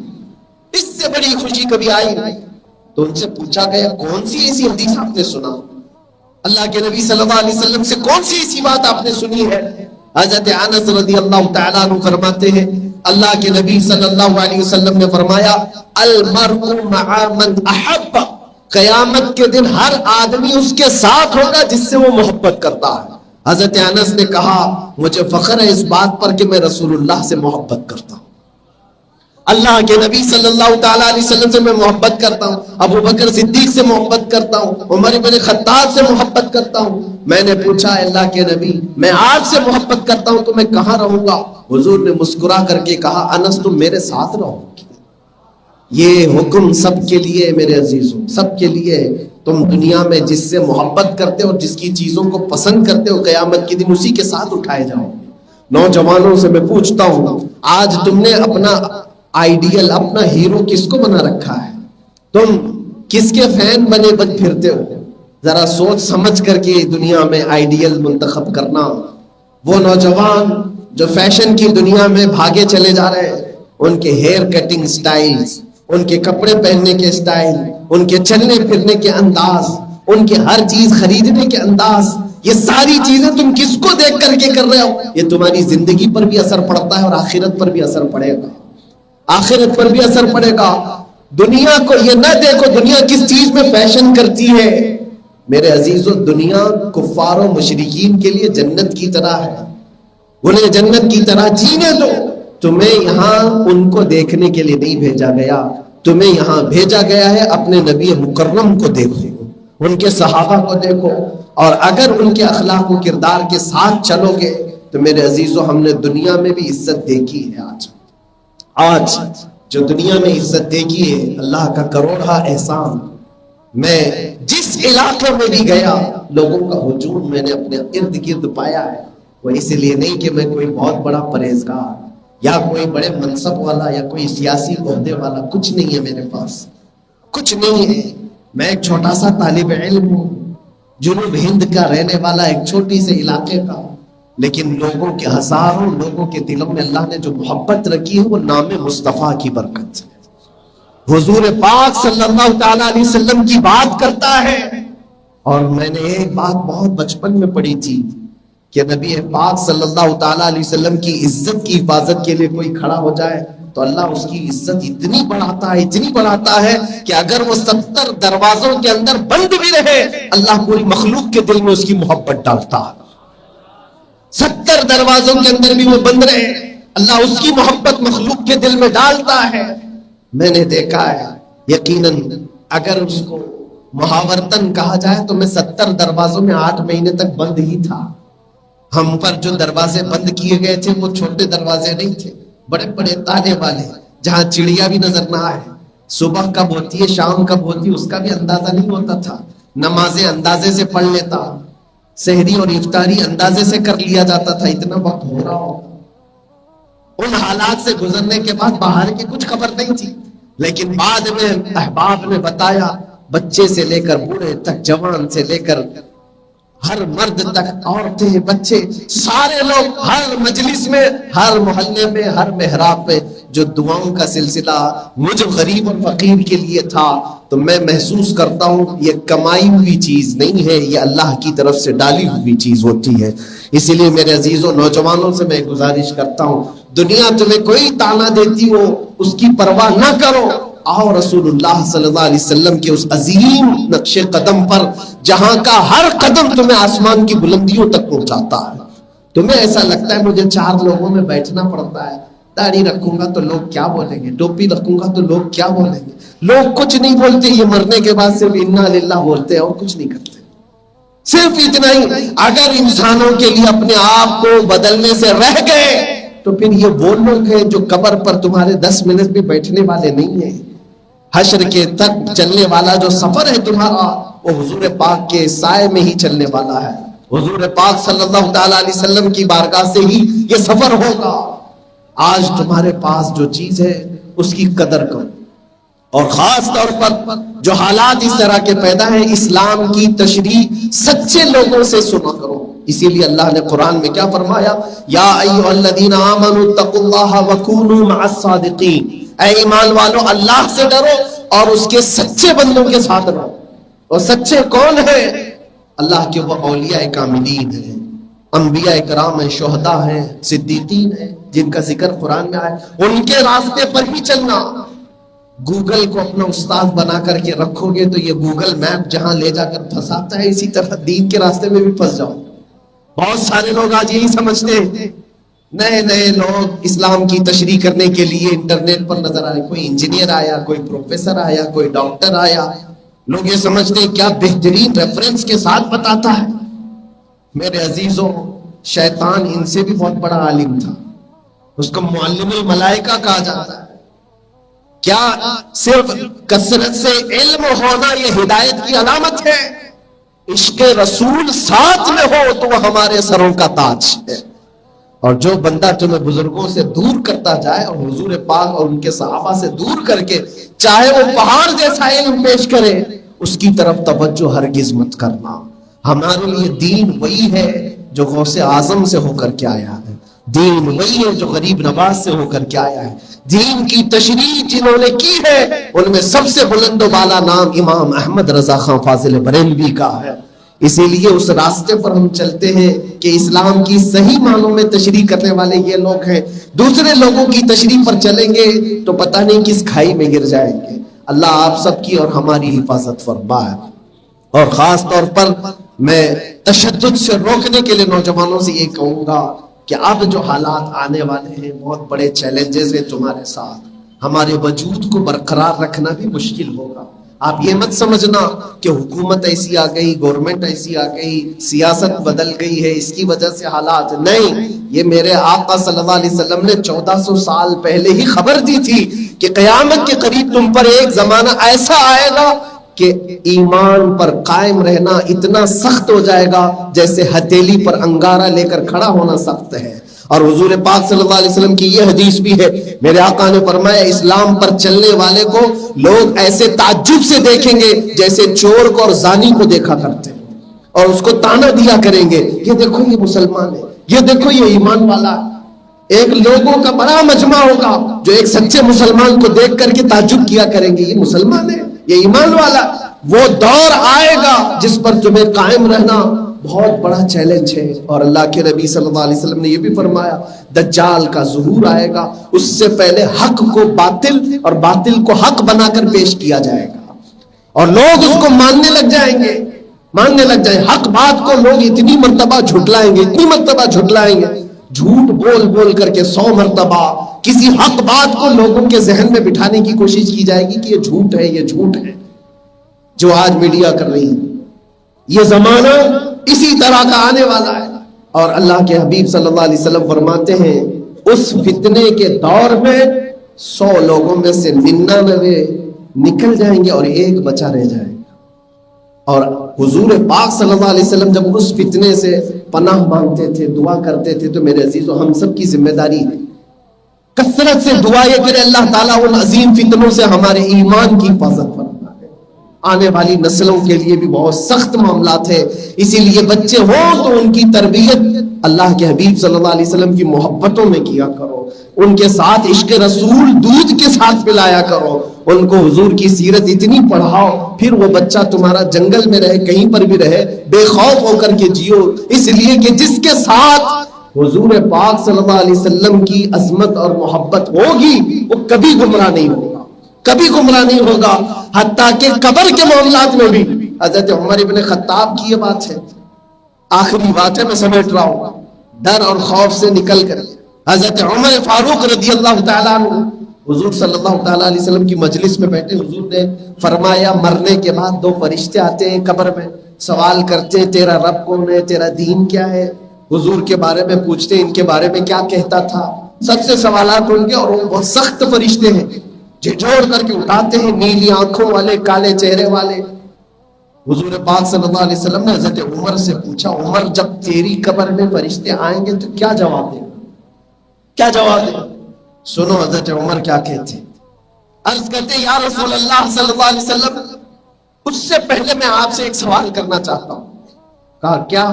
اس سے بڑی خوشی کبھی آئی نہیں. تو ان سے پوچھا گیا کون سی ایسی حدیث آپ نے سنا، اللہ کے نبی صلی اللہ علیہ وسلم سے کون سی ایسی بات آپ نے سنی ہے. حضرت انس رضی اللہ تعالیٰ عنہ فرماتے ہیں اللہ کے نبی صلی اللہ علیہ وسلم نے فرمایا المرء مع من احب، قیامت کے دن ہر آدمی اس کے ساتھ ہوگا جس سے وہ محبت کرتا ہے. حضرت انس نے کہا مجھے فخر ہے اس بات پر کہ میں رسول اللہ سے محبت کرتا ہوں، اللہ کے نبی صلی اللہ تعالیٰ علیہ وسلم سے میں محبت کرتا ہوں، ابو بکر صدیق سے محبت کرتا ہوں، عمر بن خطاب سے محبت کرتا ہوں. میں نے پوچھا اللہ کے نبی میں آپ سے محبت کرتا ہوں تو میں کہاں رہوں گا؟ حضور نے مسکرا کر کے کہا انس تم میرے ساتھ رہو گے. یہ حکم سب کے لیے میرے عزیزوں، سب کے لیے. تم دنیا میں جس سے محبت کرتے ہو اور جس کی چیزوں کو پسند کرتے ہو قیامت کے دن اسی کے ساتھ اٹھائے جاؤ. نوجوانوں سے میں پوچھتا ہوں آج تم نے اپنا آئیڈیل، اپنا ہیرو کس کو بنا رکھا ہے؟ تم کس کے فین بنے بن پھرتے ہو؟ ذرا سوچ سمجھ کر کے دنیا میں آئیڈیل منتخب کرنا. وہ نوجوان جو فیشن کی دنیا میں بھاگے چلے جا رہے ہیں، ان کے ہیئر کٹنگ سٹائلز، ان کے کپڑے پہننے کے سٹائل، ان کے چلنے پھرنے کے انداز، ان کے ہر چیز خریدنے کے انداز، یہ ساری چیزیں تم کس کو دیکھ کر کے کر رہے ہو؟ یہ تمہاری زندگی پر بھی اثر پڑتا ہے اور آخرت پر بھی اثر پڑے گا. آخرت پر بھی اثر پڑے گا. دنیا کو یہ نہ دیکھو دنیا کس چیز میں فیشن کرتی ہے. میرے عزیزو دنیا کفار و مشرکین کے لیے جنت کی طرح ہے، انہیں جنت کی طرح جینے دو. تمہیں یہاں ان کو دیکھنے کے لیے نہیں بھیجا گیا، تمہیں یہاں بھیجا گیا ہے اپنے نبی مکرم کو دیکھو، ان کے صحابہ کو دیکھو، اور اگر ان کے اخلاق و کردار کے ساتھ چلو گے تو میرے عزیزو ہم نے دنیا میں بھی عزت دیکھی ہے. آج جو دنیا میں عزت دیکھی ہے اللہ کا کروڑا احسان. میں جس علاقے میں بھی گیا لوگوں کا ہجوم میں نے اپنے ارد گرد پایا ہے. وہ اس لیے نہیں کہ میں کوئی بہت بڑا پرہیزگار یا کوئی بڑے منصب والا یا کوئی سیاسی عہدے والا، کچھ نہیں ہے میرے پاس، کچھ نہیں ہے. میں ایک چھوٹا سا طالب علم ہوں، جنوب ہند کا رہنے والا ایک چھوٹی سے علاقے کا، لیکن لوگوں کے ہزاروں لوگوں کے دلوں میں اللہ نے جو محبت رکھی ہے وہ نام مصطفیٰ کی برکت سے. حضور پاک صلی اللہ تعالی علیہ وسلم کی بات کرتا ہے. اور میں نے ایک بات بہت بچپن میں پڑھی تھی کہ نبی پاک صلی اللہ تعالی علیہ وسلم کی عزت کی حفاظت کے لیے کوئی کھڑا ہو جائے تو اللہ اس کی عزت اتنی بڑھاتا ہے کہ اگر وہ 70 دروازوں کے اندر بند بھی رہے اللہ پوری مخلوق کے دل میں اس کی محبت ڈالتا ہے. 70 دروازوں کے اندر بھی وہ بند رہے اللہ اس کی محبت مخلوق کے دل میں ڈالتا ہے. میں نے دیکھا ہے یقیناً اگر اس کو محاورتن کہا جائے تو میں 70 دروازوں میں 8 مہینے تک بند ہی تھا. ہم پر جو دروازے بند کیے گئے تھے وہ چھوٹے دروازے نہیں تھے، بڑے بڑے تالے والے، جہاں چڑیا بھی نظر نہ آئے، صبح کب ہوتی ہے شام کب ہوتی ہے اس کا بھی اندازہ نہیں ہوتا تھا، نمازیں اندازے سے پڑھ لیتا، سحری اور افطاری اندازے سے کر لیا جاتا تھا، اتنا وقت ہو رہا ہو. ان حالات سے گزرنے کے بعد باہر کی کچھ خبر نہیں تھی، لیکن بعد میں احباب نے بتایا بچے سے لے کر بوڑھے تک، جوان سے لے کر ہر مرد تک، عورتیں بچے سارے لوگ ہر مجلس میں، ہر محلے میں، ہر محراب پہ جو دعاؤں کا سلسلہ مجھ غریب اور فقیر کے لیے تھا تو میں محسوس کرتا ہوں یہ کمائی ہوئی چیز نہیں ہے، یہ اللہ کی طرف سے ڈالی ہوئی چیز ہوتی ہے. اسی لیے میرے عزیزوں نوجوانوں سے میں گزارش کرتا ہوں دنیا تمہیں کوئی تانا دیتی ہو اس کی پرواہ نہ کرو، آؤ رسول اللہ صلی اللہ علیہ وسلم کے اس عظیم نقش قدم پر جہاں کا ہر قدم تمہیں آسمان کی بلندیوں تک پہنچاتا ہے. تمہیں ایسا لگتا ہے مجھے 4 لوگوں میں بیٹھنا پڑتا ہے، داڑھی رکھوں گا تو لوگ کیا بولیں گے، ٹوپی رکھوں گا تو لوگ کیا بولیں گے. لوگ کچھ نہیں بولتے، یہ مرنے کے بعد صرف انا للہ بولتے ہیں اور کچھ نہیں کرتے. صرف اتنا ہی. اگر انسانوں کے لیے اپنے آپ کو بدلنے سے رہ گئے تو پھر یہ وہ لوگ ہیں جو قبر پر تمہارے 10 منٹ بھی بیٹھنے والے نہیں ہیں. حشر کے تک چلنے والا جو سفر ہے تمہارا وہ حضور پاک کے سائے میں ہی چلنے والا ہے. حضور پاک صلی اللہ تعالی علیہ وسلم کی بارگاہ سے ہی یہ سفر ہوگا. آج تمہارے پاس جو چیز ہے اس کی قدر کرو، اور خاص طور پر جو حالات اس طرح کے پیدا ہیں اسلام کی تشریح سچے لوگوں سے سنا کرو. اسی لیے اللہ نے قرآن میں کیا فرمایا، یا ایھا الذین آمنوا اتقوا اللہ وکونوا مع الصادقین، اے ایمان والو اللہ سے ڈرو اور اس کے سچے بندوں کے ساتھ رہو. اور سچے کون ہیں؟ اللہ کے وہ اولیاء کاملین ہیں، انبیاء کرام ہیں، شہداء ہیں، صدیقین ہیں جن کا ذکر قرآن میں آیا. ان کے راستے پر ہی چلنا. گوگل کو اپنا استاد بنا کر کے رکھو گے تو یہ گوگل میپ جہاں لے جا کر پھنساتا ہے اسی طرح دین کے راستے میں بھی پھنس جاؤ. بہت سارے لوگ آج یہی سمجھتے ہیں، نئے لوگ اسلام کی تشریح کرنے کے لیے انٹرنیٹ پر نظر آئے، کوئی انجینئر آیا، کوئی پروفیسر آیا، کوئی ڈاکٹر آیا، لوگ یہ سمجھتے ہیں کیا بہترین ریفرنس کے ساتھ بتاتا ہے. میرے عزیزوں شیطان ان سے بھی بہت بڑا عالم تھا، اس کو معلم الملائکہ کہا جاتا ہے. کیا صرف کثرت سے علم ہونا یہ ہدایت کی علامت ہے؟ عشق رسول ساتھ میں ہو تو وہ ہمارے سروں کا تاج ہے. اور جو بندہ تمہیں بزرگوں سے دور کرتا جائے اور حضور پاک اور ان کے صحابہ سے دور کر کے چاہے وہ پہاڑ جیسا علم پیش کرے اس کی طرف توجہ ہرگز مت کرنا. ہمارے لیے دین وہی ہے جو غوث اعظم سے ہو کر کے آیا ہے، دین وہی ہے جو غریب نواز سے ہو کر کے آیا ہے. دین کی تشریح جنہوں نے کی ہے ان میں سب سے بلند و بالا نام امام احمد رضا خان فاضل بریلوی کا ہے. اسی لیے اس راستے پر ہم چلتے ہیں کہ اسلام کی صحیح معنوں میں تشریح کرنے والے یہ لوگ ہیں. دوسرے لوگوں کی تشریح پر چلیں گے تو پتہ نہیں کس کھائی میں گر جائیں گے. اللہ آپ سب کی اور ہماری حفاظت فرمائے. اور خاص طور پر میں تشدد سے روکنے کے لیے نوجوانوں سے یہ کہوں گا کہ اب جو حالات آنے والے ہیں بہت بڑے چیلنجز ہیں تمہارے ساتھ. ہمارے وجود کو برقرار رکھنا بھی مشکل ہوگا. آپ یہ مت سمجھنا کہ حکومت ایسی آ گئی، گورنمنٹ ایسی آ گئی، سیاست بدل گئی ہے اس کی وجہ سے حالات. نہیں، یہ میرے آقا صلی اللہ علیہ وسلم نے 1400 سال پہلے ہی خبر دی تھی کہ قیامت کے قریب تم پر ایک زمانہ ایسا آئے گا کہ ایمان پر قائم رہنا اتنا سخت ہو جائے گا جیسے ہتھیلی پر انگارہ لے کر کھڑا ہونا سخت ہے. اور حضور پاک صلی اللہ علیہ وسلم کی یہ حدیث بھی ہے, میرے آقا نے فرمایا اسلام پر چلنے والے کو لوگ ایسے تعجب سے دیکھیں گے جیسے چور کو اور زانی کو دیکھا کرتے ہیں, اور اس کو تانا دیا کریں گے, یہ دیکھو یہ مسلمان ہے, یہ دیکھو یہ ایمان والا ہے. ایک لوگوں کا بڑا مجمع ہوگا جو ایک سچے مسلمان کو دیکھ کر کے تعجب کیا کریں گے, یہ مسلمان ہے, یہ ایمان والا. وہ دور آئے گا جس پر تمہیں قائم رہنا بہت بڑا چیلنج ہے. اور اللہ کے نبی صلی اللہ علیہ وسلم نے یہ بھی فرمایا دجال کا ظہور آئے گا, اس سے پہلے حق کو باطل اور باطل کو حق بنا کر پیش کیا جائے گا, اور لوگ اس کو ماننے لگ جائیں گے, ماننے لگ جائیں. حق بات کو لوگ اتنی مرتبہ جھٹلائیں گے, اتنی مرتبہ جھٹلائیں گے, جھوٹ بول بول کر کے 100 مرتبہ کسی حق بات کو لوگوں کے ذہن میں بٹھانے کی کوشش کی جائے گی کہ یہ جھوٹ ہے, یہ جھوٹ ہے, جو آج میڈیا کر رہی ہے. یہ زمانہ اسی طرح کا آنے والا ہے. اور اللہ کے حبیب صلی اللہ علیہ وسلم فرماتے ہیں اس فتنے کے دور میں 100 لوگوں میں سے 99 نکل جائیں گے اور ایک بچا رہ جائے گا. اور حضور پاک صلی اللہ علیہ وسلم جب اس فتنے سے پناہ مانگتے تھے, دعا کرتے تھے, تو میرے عزیزو ہم سب کی ذمہ داری ہے کثرت سے دعا یہ کرے اللہ تعالیٰ ان عظیم فتنوں سے ہمارے ایمان کی حفاظت فرمائے. آنے والی نسلوں کے لیے بھی بہت سخت معاملات ہے, اسی لیے بچے ہوں تو ان کی تربیت اللہ کے حبیب صلی اللہ علیہ وسلم کی محبتوں میں کیا کرو, ان کے ساتھ عشق رسول دودھ کے ساتھ پلایا کرو, ان کو حضور کی سیرت اتنی پڑھاؤ, پھر وہ بچہ تمہارا جنگل میں رہے, کہیں پر بھی رہے, بے خوف ہو کر کے جیو, اس لیے کہ جس کے ساتھ حضور پاک صلی اللہ علیہ وسلم کی عظمت اور محبت ہوگی وہ کبھی گمراہ نہیں ہوگا, کبھی گمراہ نہیں ہوگا. حتیٰ کہ قبر کے معاملات میں بھی حضرت عمر ابن خطاب کی یہ بات ہے, آخری بات ہے میں سمیٹ رہا ہوں, ڈر اور خوف سے نکل کر حضرت عمر فاروق رضی اللہ تعالیٰ عنہ حضور صلی اللہ تعالیٰ علیہ وسلم کی مجلس میں بیٹھے, حضور نے فرمایا مرنے کے بعد 2 فرشتے آتے ہیں قبر میں, سوال کرتے ہیں تیرا رب کون ہے, تیرا دین کیا ہے, حضور کے بارے میں پوچھتے ہیں ان کے بارے میں کیا کہتا تھا, سب سے سوالات ان کے, اور وہ بہت سخت فرشتے ہیں, جھنجھوڑ کر کے اٹھاتے ہیں, نیلی آنکھوں والے, کالے چہرے والے. حضور پاک صلی اللہ علیہ وسلم نے حضرت عمر سے پوچھا عمر جب تیری قبر میں فرشتے آئیں گے تو کیا جواب دیں, کیا جواب دیں؟ سنو حضرت عمر کیا کہتے ہیں. عرض کرتے یا رسول اللہ صلی اللہ علیہ وسلم اس سے پہلے میں آپ سے ایک سوال کرنا چاہتا ہوں. کہا کیا؟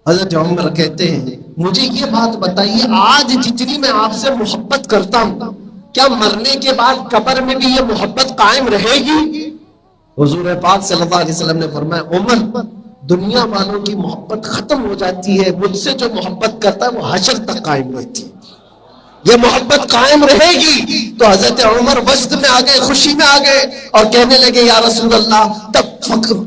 حضرت عمر کہتے ہیں مجھے یہ بات بتائیے آج جتنی میں آپ سے محبت کرتا ہوں کیا مرنے کے بعد قبر میں بھی یہ محبت قائم رہے گی؟ حضور پاک صلی اللہ علیہ وسلم نے فرمایا عمر دنیا والوں کی محبت ختم ہو جاتی ہے, مجھ سے جو محبت کرتا ہے وہ حشر تک قائم رہتی ہے, یہ محبت قائم رہے گی. تو حضرت عمر وجد میں آ گئے, خوشی میں آ گئے اور کہنے لگے یا رسول اللہ, تب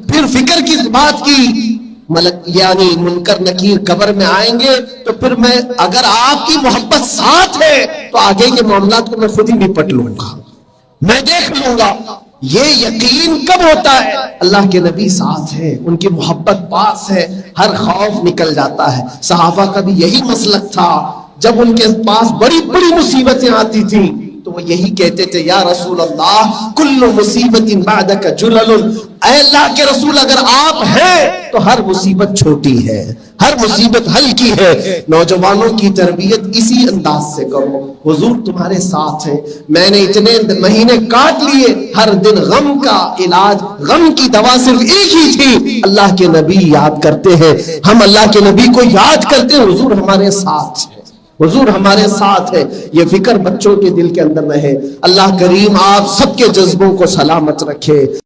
پھر فکر کس بات کی, ملک یعنی منکر نکیر قبر میں آئیں گے تو پھر میں اگر آپ کی محبت ساتھ ہے تو آگے کے معاملات کو میں خود ہی نپٹ لوں گا, میں دیکھ لوں گا. یہ یقین کب ہوتا ہے؟ اللہ کے نبی ساتھ ہے, ان کی محبت پاس ہے, ہر خوف نکل جاتا ہے. صحابہ کا بھی یہی مسلک تھا, جب ان کے پاس بڑی بڑی مصیبتیں آتی تھیں تو وہ یہی کہتے تھے یا رسول اللہ کل مصیبت بعدک جلل, اے اللہ کے رسول اگر آپ ہیں تو ہر مصیبت چھوٹی ہے, ہر مصیبت ہلکی ہے. نوجوانوں کی تربیت اسی انداز سے کرو, حضور تمہارے ساتھ ہیں, میں نے اتنے مہینے کاٹ لیے, ہر دن غم کا علاج, غم کی دوا صرف ایک ہی تھی, اللہ کے نبی یاد کرتے ہیں, ہم اللہ کے نبی کو یاد کرتے ہیں, حضور ہمارے ساتھ ہے, حضور ہمارے ساتھ ہے. یہ فکر بچوں کے دل کے اندر رہے. اللہ کریم آپ سب کے جذبوں کو سلامت رکھے.